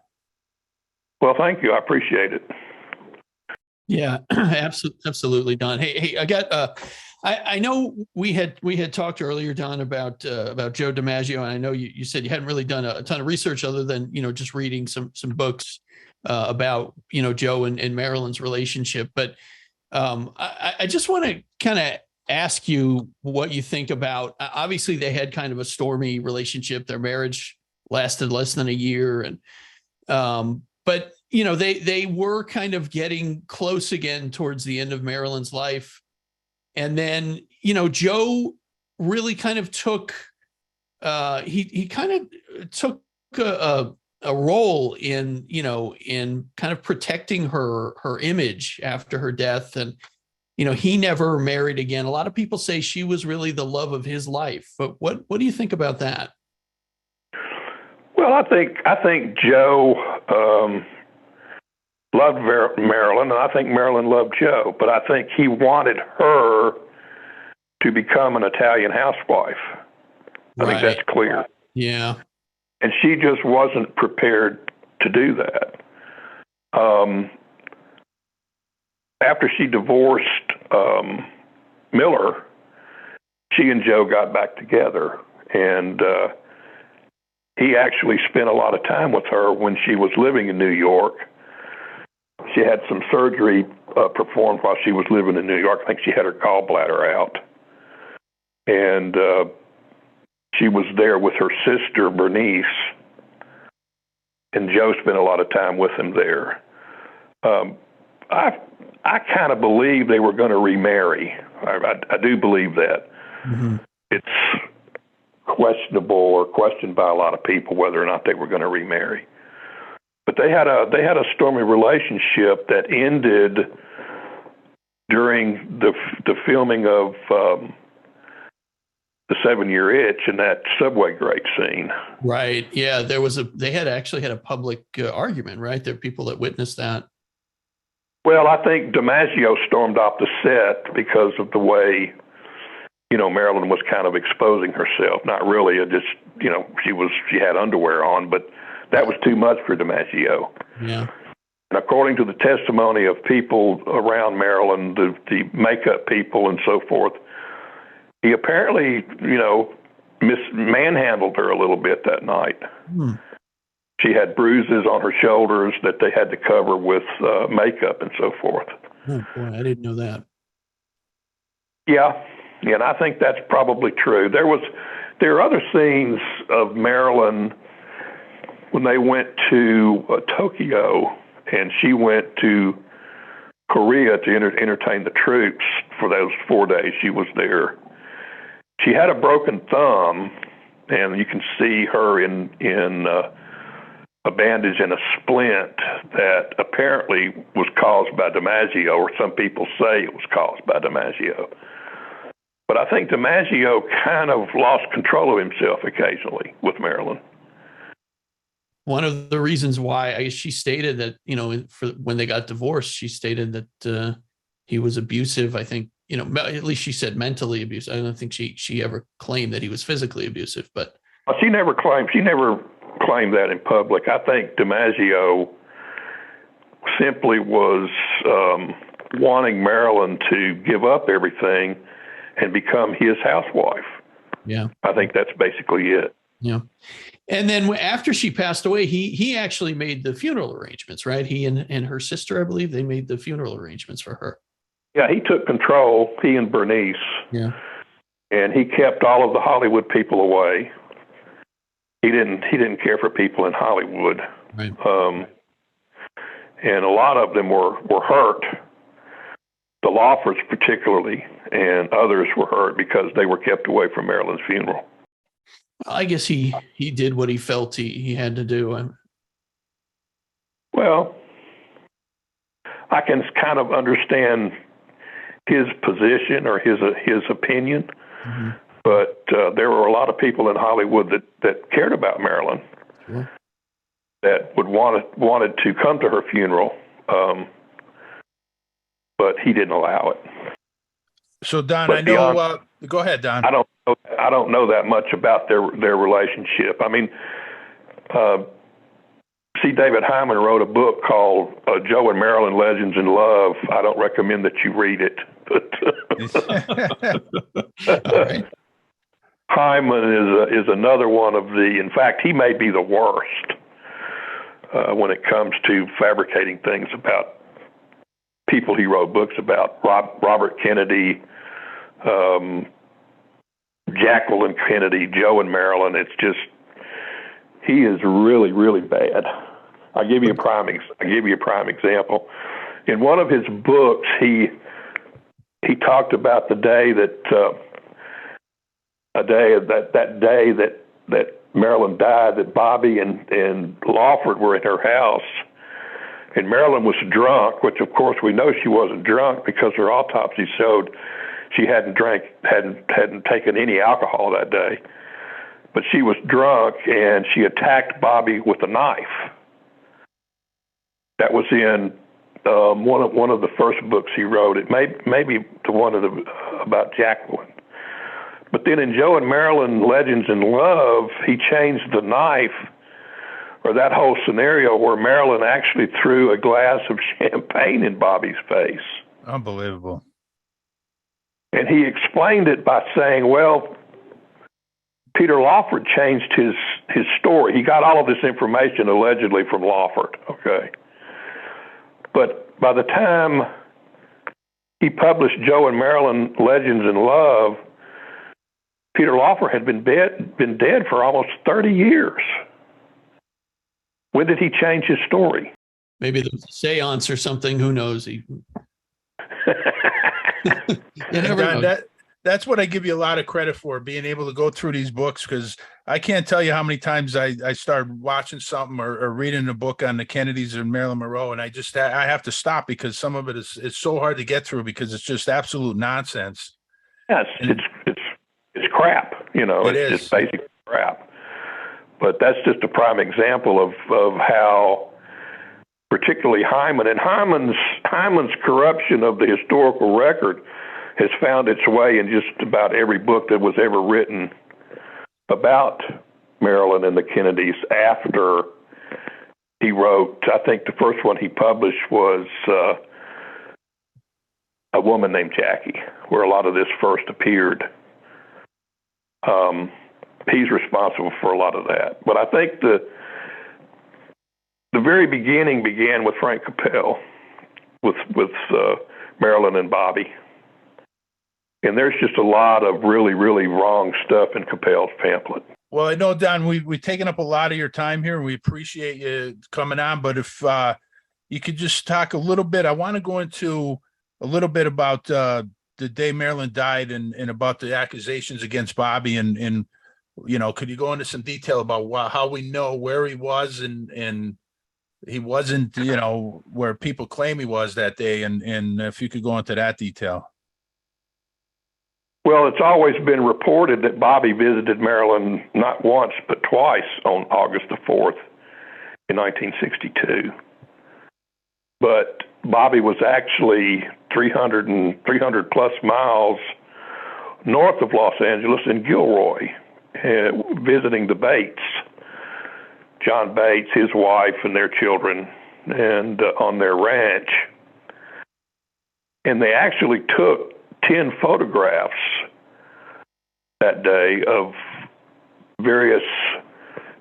Well, thank you. I appreciate it. Yeah, absolutely, Don. Hey, I got. I know we had talked earlier, Don, about Joe DiMaggio, and I know you said you hadn't really done a ton of research other than just reading some books about Joe and Marilyn's relationship. But I just want to kind of ask you what you think about. Obviously, they had kind of a stormy relationship. Their marriage lasted less than a year, and but they were kind of getting close again towards the end of Marilyn's life. And then, Joe really kind of took, he kind of took a role in kind of protecting her image after her death. And, he never married again. A lot of people say she was really the love of his life. But what do you think about that? Well, I think Joe loved Marilyn, and I think Marilyn loved Joe, but I think he wanted her to become an Italian housewife. I think that's clear. Yeah. And she just wasn't prepared to do that. After she divorced Miller, she and Joe got back together, and he actually spent a lot of time with her when she was living in New York. She had some surgery performed while she was living in New York. I think she had her gallbladder out. And she was there with her sister, Bernice, and Joe spent a lot of time with him there. I kind of believe they were going to remarry. I do believe that. Mm-hmm. It's questionable or questioned by a lot of people whether or not they were going to remarry. But they had a stormy relationship that ended during the filming of The 7-Year Itch and that subway grate scene. Right. Yeah. They had actually had a public argument, right? There are people that witnessed that. Well, I think DiMaggio stormed off the set because of the way, Marilyn was kind of exposing herself. Not really. It just, she had underwear on, but that was too much for DiMaggio. Yeah. And according to the testimony of people around Marilyn, the makeup people and so forth, he apparently, manhandled her a little bit that night. She had bruises on her shoulders that they had to cover with makeup and so forth. Oh, boy, I didn't know that. Yeah, and I think that's probably true. There are other scenes of Marilyn when they went to Tokyo, and she went to Korea to entertain the troops for those 4 days she was there. She had a broken thumb, and you can see her in a bandage and a splint that apparently was caused by DiMaggio, or some people say it was caused by DiMaggio. But I think DiMaggio kind of lost control of himself occasionally with Marilyn. One of the reasons why, I guess, she stated that, for when they got divorced, she stated that he was abusive. I think, at least she said mentally abusive. I don't think she ever claimed that he was physically abusive, but she never claimed that in public. I think DiMaggio simply was wanting Marilyn to give up everything and become his housewife. Yeah. I think that's basically it. Yeah. And then after she passed away, he actually made the funeral arrangements, right? He and her sister, I believe, they made the funeral arrangements for her. Yeah, he took control, he and Bernice. Yeah. And he kept all of the Hollywood people away. He didn't care for people in Hollywood. Right. And a lot of them were hurt. The Lawfords particularly, and others were hurt because they were kept away from Marilyn's funeral. I guess he did what he felt he had to do. Well, I can kind of understand his position or his opinion, mm-hmm. But there were a lot of people in Hollywood that cared about Marilyn, sure. That wanted to come to her funeral, but he didn't allow it. So Don, I know. Go ahead, Don. I don't know that much about their relationship. I mean, C. David Hyman wrote a book called Joe and Marilyn: Legends in Love. I don't recommend that you read it, but all right. Hyman is another one of the. In fact, he may be the worst when it comes to fabricating things about people he wrote books about. Robert Kennedy, Jacqueline Kennedy, Joe and Marilyn. It's just, he is really, really bad. I'll give you a prime example. In one of his books, he talked about the day that Marilyn died, that Bobby and Lawford were in her house, and Marilyn was drunk, which of course we know she wasn't drunk because her autopsy showed she hadn't taken any alcohol that day. But she was drunk and she attacked Bobby with a knife. That was in one of the first books he wrote. It may be the one about Jacqueline. But then in Joe and Marilyn: Legends in Love, he changed the knife, or that whole scenario, where Marilyn actually threw a glass of champagne in Bobby's face. Unbelievable. And he explained it by saying, well, Peter Lawford changed his story. He got all of this information allegedly from Lawford, okay? But by the time he published Joe and Marilyn: Legends in Love, Peter Lawford had been dead for almost 30 years. When did he change his story? Maybe there was a seance or something. Who knows? You never know. That's what I give you a lot of credit for, being able to go through these books, because I can't tell you how many times I started watching something or reading a book on the Kennedys and Marilyn Monroe, and I have to stop because some of it is so hard to get through because it's just absolute nonsense. Yes, it's crap. It's just basic crap. But that's just a prime example of how, particularly Hyman's corruption of the historical record has found its way in just about every book that was ever written about Marilyn and the Kennedys after he wrote. I think the first one he published was A Woman Named Jackie, where a lot of this first appeared. He's responsible for a lot of that. But I think the very beginning began with Frank Capel, with Marilyn and Bobby. And there's just a lot of really, really wrong stuff in Capel's pamphlet. Well, I know, Don, we've taken up a lot of your time here. We appreciate you coming on, but if you could just talk a little bit, I want to go into a little bit about the day Marilyn died and about the accusations against Bobby, and could you go into some detail about how we know where he was and he wasn't, where people claim he was that day, and if you could go into that detail. Well, it's always been reported that Bobby visited Marilyn not once but twice on August the 4th in 1962. But Bobby was actually 300 plus miles north of Los Angeles in Gilroy, visiting the Bates, John Bates, his wife, and their children, and on their ranch. And they actually took 10 photographs that day of various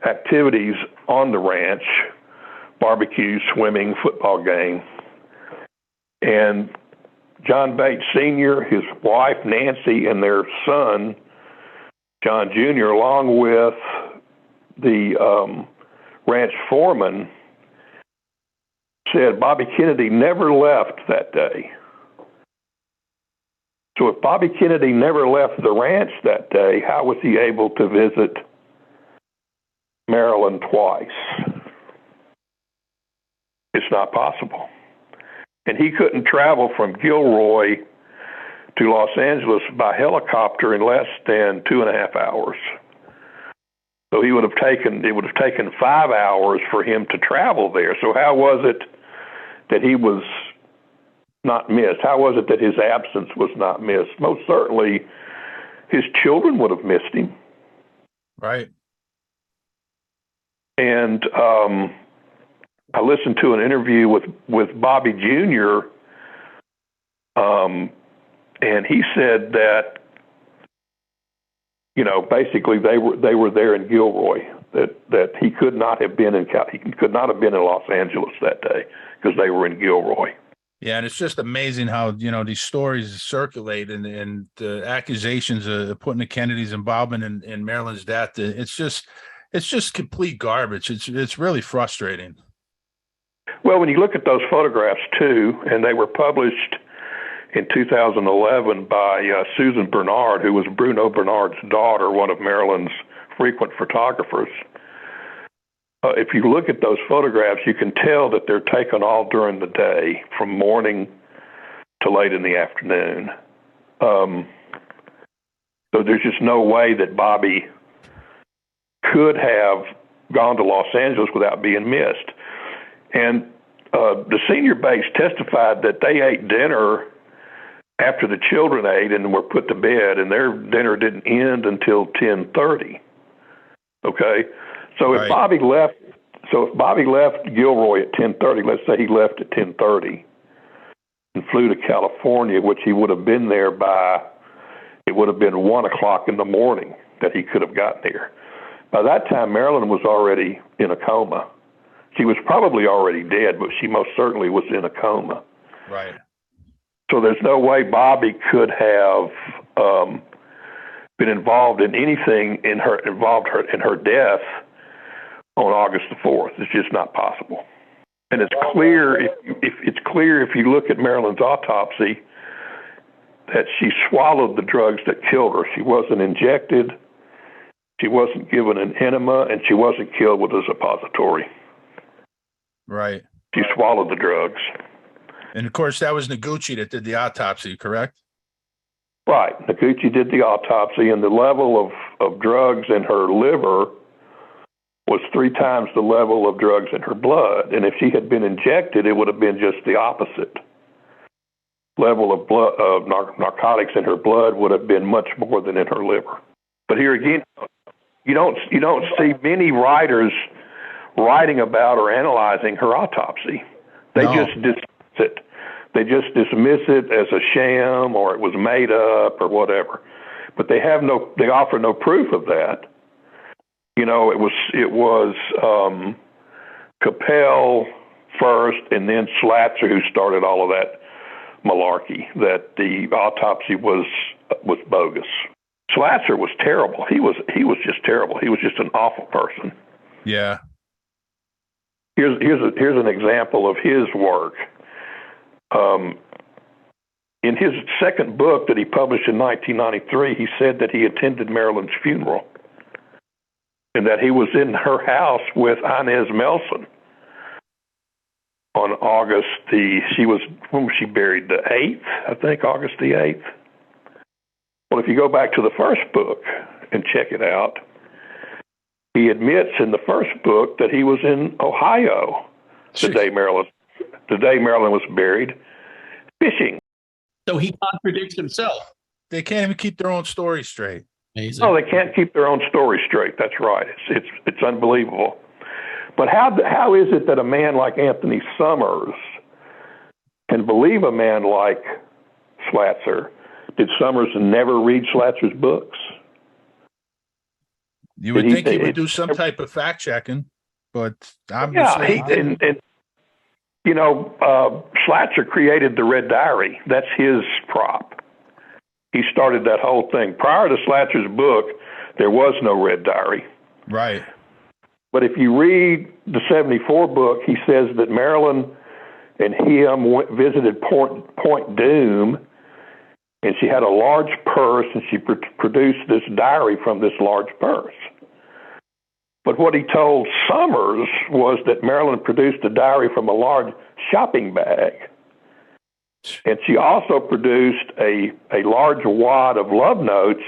activities on the ranch, barbecue, swimming, football game. And John Bates Sr., his wife Nancy, and their son, John Jr., along with the ranch foreman, said Bobby Kennedy never left that day. So if Bobby Kennedy never left the ranch that day, how was he able to visit Marilyn twice? It's not possible. And he couldn't travel from Gilroy to Los Angeles by helicopter in less than 2.5 hours. So it would have taken 5 hours for him to travel there. So how was it that he was not missed? How was it that his absence was not missed? Most certainly his children would have missed him. Right. And I listened to an interview with Bobby Jr., and he said that, basically they were there in Gilroy, that he could not have been in Los Angeles that day because they were in Gilroy. Yeah, and it's just amazing how, these stories circulate and the accusations of putting the Kennedys' involvement in Marilyn's death. It's just complete garbage. It's really frustrating. Well, when you look at those photographs too, and they were published in 2011 by Susan Bernard, who was Bruno Bernard's daughter, one of Marilyn's frequent photographers. If you look at those photographs, you can tell that they're taken all during the day, from morning to late in the afternoon. So there's just no way that Bobby could have gone to Los Angeles without being missed. And the senior Bates testified that they ate dinner after the children ate and were put to bed, and their dinner didn't end until 10:30. Okay? So if Bobby left Gilroy at 10:30, let's say he left at 10:30 and flew to California, which he would have been there it would have been 1 o'clock in the morning that he could have gotten there. By that time, Marilyn was already in a coma. She was probably already dead, but she most certainly was in a coma. Right. So there's no way Bobby could have been involved in anything in her death on August the 4th. It's just not possible. And it's clear if you look at Marilyn's autopsy that she swallowed the drugs that killed her. She wasn't injected, she wasn't given an enema, and she wasn't killed with a suppository. Right. She swallowed the drugs. And of course, that was Noguchi that did the autopsy, correct? Right. Noguchi did the autopsy, and the level of drugs in her liver was 3 times the level of drugs in her blood. And if she had been injected, it would have been just the opposite. Level of blood of narcotics in her blood would have been much more than in her liver. But here again, you don't see many writers writing about or analyzing her autopsy. They just dismiss it. They just dismiss it as a sham, or it was made up, or whatever. But they offer no proof of that. It was Capel first, and then Schlatzer who started all of that malarkey, that the autopsy was was bogus. Slatzer was terrible. He was just terrible. He was just an awful person. Yeah. Here's an example of his work. In his second book that he published in 1993, he said that he attended Marilyn's funeral and that he was in her house with Inez Melson on when was she buried? The 8th, I think, August the 8th. Well, if you go back to the first book and check it out, he admits in the first book that he was in Ohio the day Marilyn was buried, fishing. So he contradicts himself. They can't even keep their own story straight. Amazing. No, they can't keep their own story straight. That's right. It's unbelievable. But how is it that a man like Anthony Summers can believe a man like Slatzer? Did Summers never read Slatzer's books? You would think he would do some type of fact checking, but obviously, Slatzer created the Red Diary. That's his prop. He started that whole thing. Prior to Slatzer's book, there was no Red Diary. Right. But if you read the 74 book, he says that Marilyn and him visited Point Doom, and she had a large purse, and she produced this diary from this large purse. But what he told Summers was that Marilyn produced a diary from a large shopping bag. And she also produced a large wad of love notes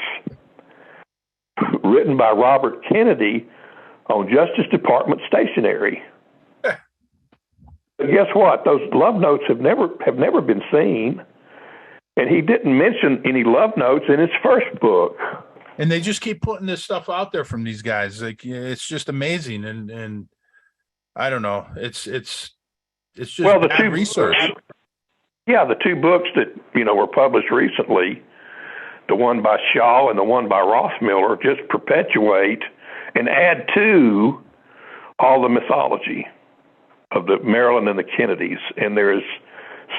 written by Robert Kennedy on Justice Department stationery. But guess what? Those love notes have never been seen. And he didn't mention any love notes in his first book. And they just keep putting this stuff out there from these guys. Like, it's just amazing. And I don't know. It's just the two research. The two books that, were published recently, the one by Shaw and the one by Rothmiller, just perpetuate and add to all the mythology of the Marilyn and the Kennedys. And there is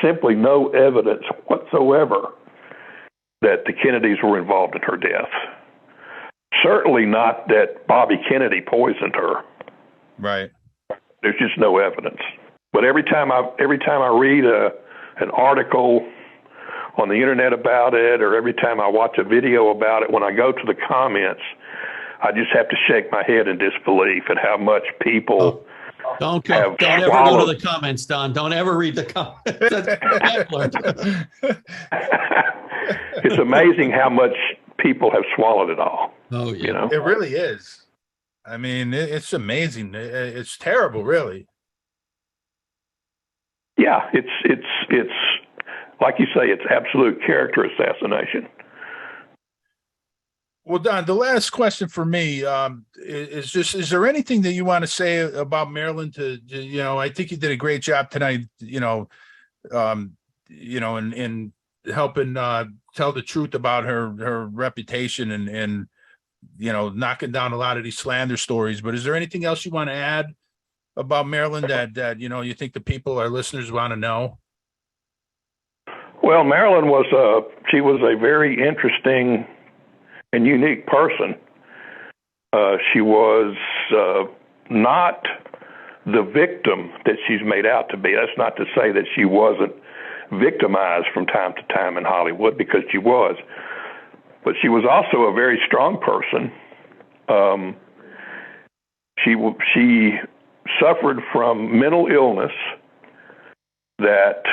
simply no evidence whatsoever that the Kennedys were involved in her death. Certainly not that Bobby Kennedy poisoned her. Right. There's just no evidence. But every time I read an article on the internet about it, or every time I watch a video about it, when I go to the comments, I just have to shake my head in disbelief at how much people don't ever go to the comments, Don. Don't ever read the comments. It's amazing how much people have swallowed it all. Oh, yeah. It really is. I mean, it's amazing. It's terrible, really. Yeah, it's like you say, it's absolute character assassination. Well, Don, the last question for me is there anything that you want to say about Marilyn? I think you did a great job tonight, in helping tell the truth about her reputation and knocking down a lot of these slander stories. But is there anything else you want to add about Marilyn that you think the people, our listeners, want to know? Well, Marilyn was a very interesting and unique person. She was not the victim that she's made out to be. That's not to say that she wasn't victimized from time to time in Hollywood, because she was. But she was also a very strong person. She suffered from mental illness that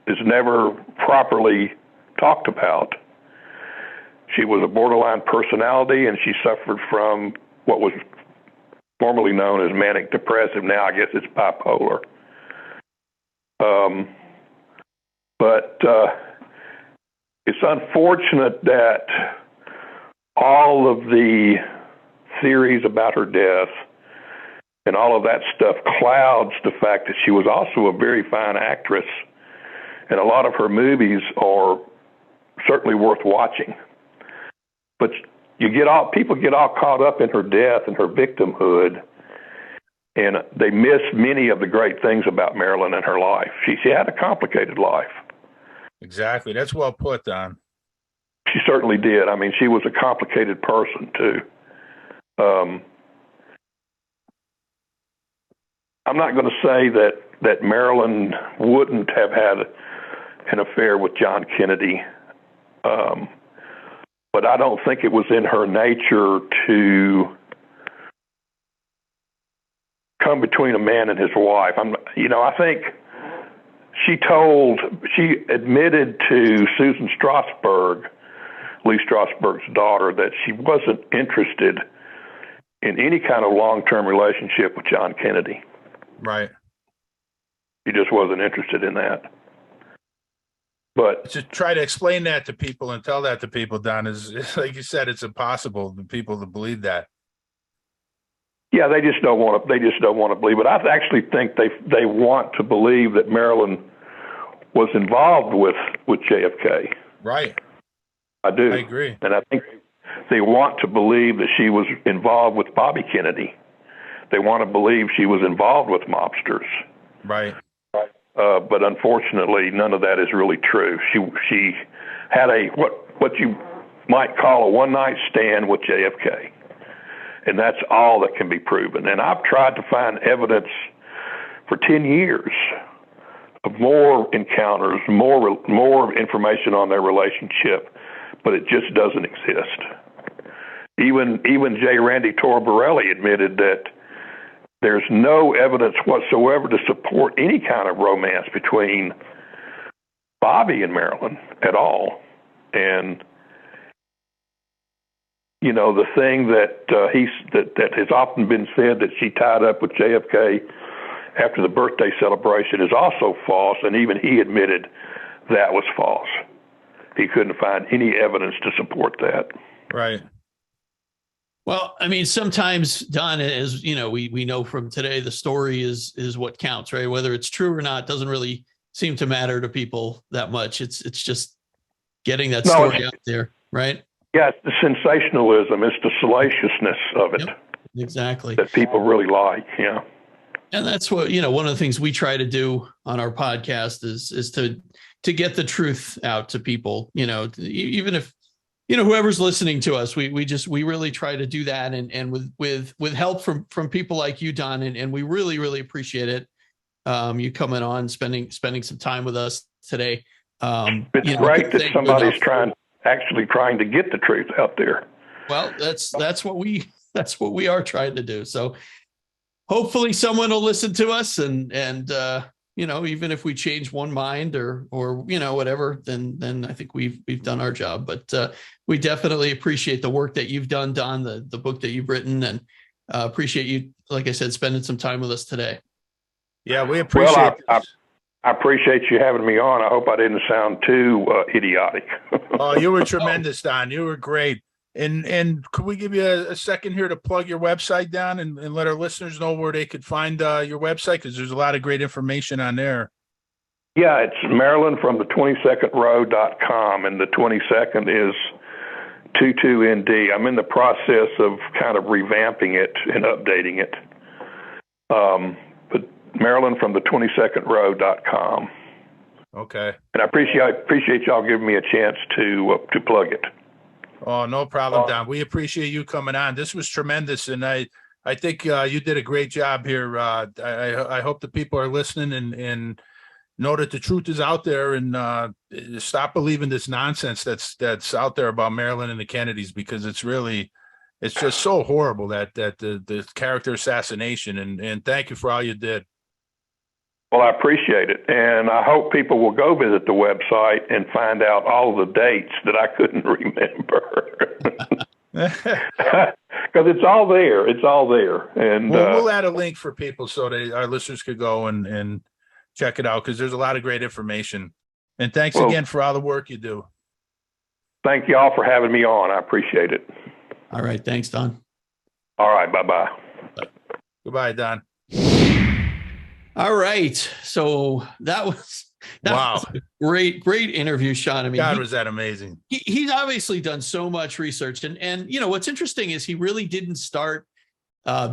is never properly talked about. She was a borderline personality, and she suffered from what was formerly known as manic depressive. Now I guess it's bipolar. But it's unfortunate that all of the theories about her death and all of that stuff clouds the fact that she was also a very fine actress, and a lot of her movies are certainly worth watching. But people get all caught up in her death and her victimhood, and they miss many of the great things about Marilyn and her life. She had a complicated life. Exactly. That's well put, Don. She certainly did. I mean, she was a complicated person too. I'm not going to say that Marilyn wouldn't have had an affair with John Kennedy, but I don't think it was in her nature to come between a man and his wife. I think she admitted to Susan Strasberg, Lee Strasberg's daughter, that she wasn't interested in any kind of long-term relationship with John Kennedy. Right. She just wasn't interested in that. But to try to explain that to people and tell that to people, Don, is like you said, it's impossible for people to believe that. Yeah, they just don't want to believe it. I actually think they want to believe that Marilyn was involved with JFK. Right. I do. I agree. And I think they want to believe that she was involved with Bobby Kennedy. They want to believe she was involved with mobsters. Right. But unfortunately, none of that is really true. She had what you might call a one-night stand with JFK, and that's all that can be proven. And I've tried to find evidence for 10 years of more encounters, more information on their relationship, but it just doesn't exist. Even J. Randy Torborelli admitted that there's no evidence whatsoever to support any kind of romance between Bobby and Marilyn at all. And the thing that has often been said, that she tied up with JFK after the birthday celebration, is also false, and even he admitted that was false. He couldn't find any evidence to support that. Right. Well, I mean, sometimes, Don, as you know, we know from today, the story is what counts, right? Whether it's true or not doesn't really seem to matter to people that much. It's just getting that story out there, right? Yeah, it's the sensationalism, it's the salaciousness of it. Yep, exactly. That people really like, yeah. And that's what, one of the things we try to do on our podcast is to get the truth out to people, even if, whoever's listening to us, we really try to do that. And with help from people like you, Don, and we really, really appreciate it. You coming on, spending some time with us today. It's great that somebody's trying to get the truth out there. Well, that's what we are trying to do. So hopefully someone will listen to us and even if we change one mind or whatever, then I think we've done our job. But we definitely appreciate the work that you've done, Don, the book that you've written, and appreciate you, like I said, spending some time with us today. Yeah, we appreciate I appreciate you having me on. I hope I didn't sound too idiotic. Oh, you were tremendous, Don. You were great. And could we give you a second here to plug your website down and let our listeners know where they could find your website? Because there's a lot of great information on there. Yeah, it's MarilynFromThe22ndRow.com, and the 22nd is 22ND. I'm in the process of kind of revamping it and updating it. But MarilynFromThe22ndRow.com. Okay. And I appreciate y'all giving me a chance to plug it. Oh, no problem, Don. We appreciate you coming on. This was tremendous, and I think you did a great job here. I hope the people are listening and know that the truth is out there, and stop believing this nonsense that's out there about Marilyn and the Kennedys, because it's just so horrible that the character assassination. And thank you for all you did. Well, I appreciate it, and I hope people will go visit the website and find out all the dates that I couldn't remember. Because it's all there. It's all there. And we'll add a link for people so our listeners could go and check it out, because there's a lot of great information. And thanks again for all the work you do. Thank you all for having me on. I appreciate it. All right. Thanks, Don. All right. Bye-bye. Goodbye, Don. All right. So that was a great interview, Sean. I mean, was that amazing? He's obviously done so much research, and what's interesting is he really didn't start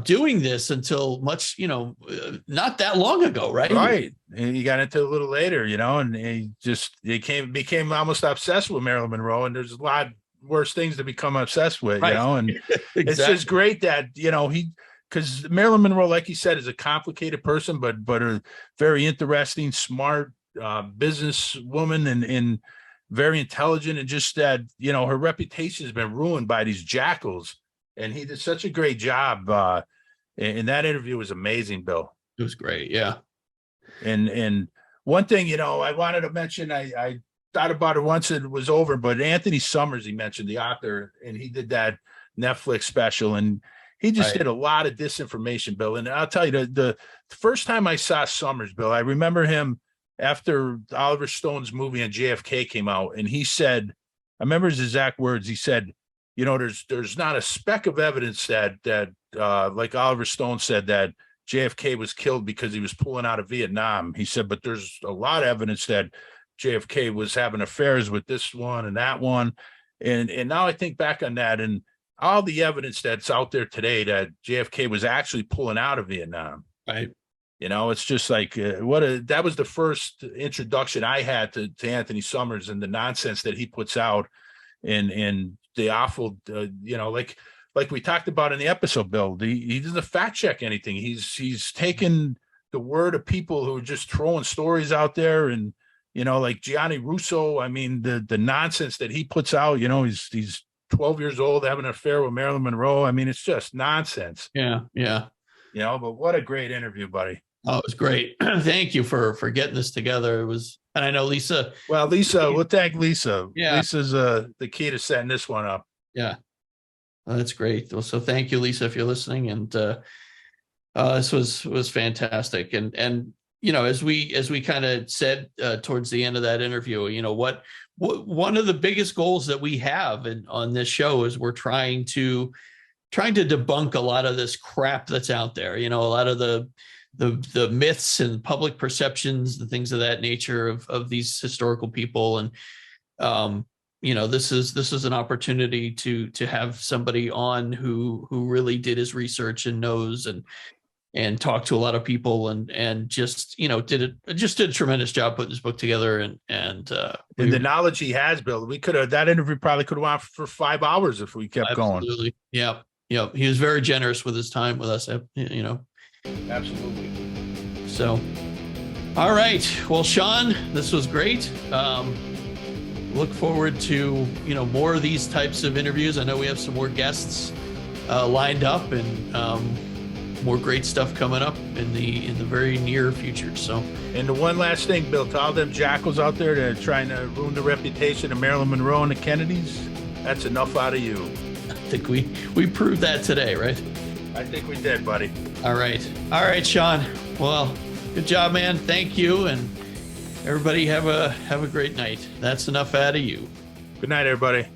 doing this until much, not that long ago, right? Right. And he got into it a little later, and he became almost obsessed with Marilyn Monroe. And there's a lot worse things to become obsessed with, Right. and Exactly. It's just great that, because Marilyn Monroe, like you said, is a complicated person, but a very interesting, smart businesswoman and very intelligent, and just that, her reputation has been ruined by these jackals. And he did such a great job. And that interview was amazing, Bill. It was great. Yeah. And one thing, I wanted to mention, I thought about it once it was over, but Anthony Summers, he mentioned, the author, and he did that Netflix special, and he just did a lot of disinformation, Bill. And I'll tell you, the first time I saw Summers, Bill, I remember him after Oliver Stone's movie on JFK came out, and he said, I remember his exact words. He said, there's not a speck of evidence that like Oliver Stone said, that JFK was killed because he was pulling out of Vietnam. He said, but there's a lot of evidence that JFK was having affairs with this one and that one. And now I think back on that, and all the evidence that's out there today that JFK was actually pulling out of Vietnam. Right. It's just like that was the first introduction I had to Anthony Summers and the nonsense that he puts out, and the awful, like we talked about in the episode, Bill. He doesn't fact check anything. He's taken the word of people who are just throwing stories out there, and like Gianni Russo. I mean, the nonsense that he puts out. He's 12 years old, having an affair with Marilyn Monroe. I mean, it's just nonsense. Yeah. But what a great interview, buddy. Oh, it was great. Thank you for getting this together. It was, and I know Lisa. Well, Lisa, we'll thank Lisa. Yeah. Lisa's the key to setting this one up. Yeah. That's great. So thank you, Lisa, if you're listening. And this was fantastic. And as we kind of said towards the end of that interview, what one of the biggest goals that we have on this show is we're trying to debunk a lot of this crap that's out there. A lot of the myths and public perceptions, the things of that nature of these historical people. And this is an opportunity to have somebody on who really did his research and knows and talked to a lot of people and just did a tremendous job putting this book together. And the knowledge he has, Bill, that interview probably could have went for 5 hours if we kept going. Absolutely. Yeah. He was very generous with his time with us. Absolutely. So, all right. Well, Sean, this was great. Look forward to more of these types of interviews. I know we have some more guests lined up, and more great stuff coming up in the very near future. So, and the one last thing, Bill, to all them jackals out there that are trying to ruin the reputation of Marilyn Monroe and the Kennedys, that's enough out of you. I think we proved that today, right? I think we did, buddy. All right, Sean. Well, good job, man. Thank you, and everybody have a great night. That's enough out of you. Good night, everybody.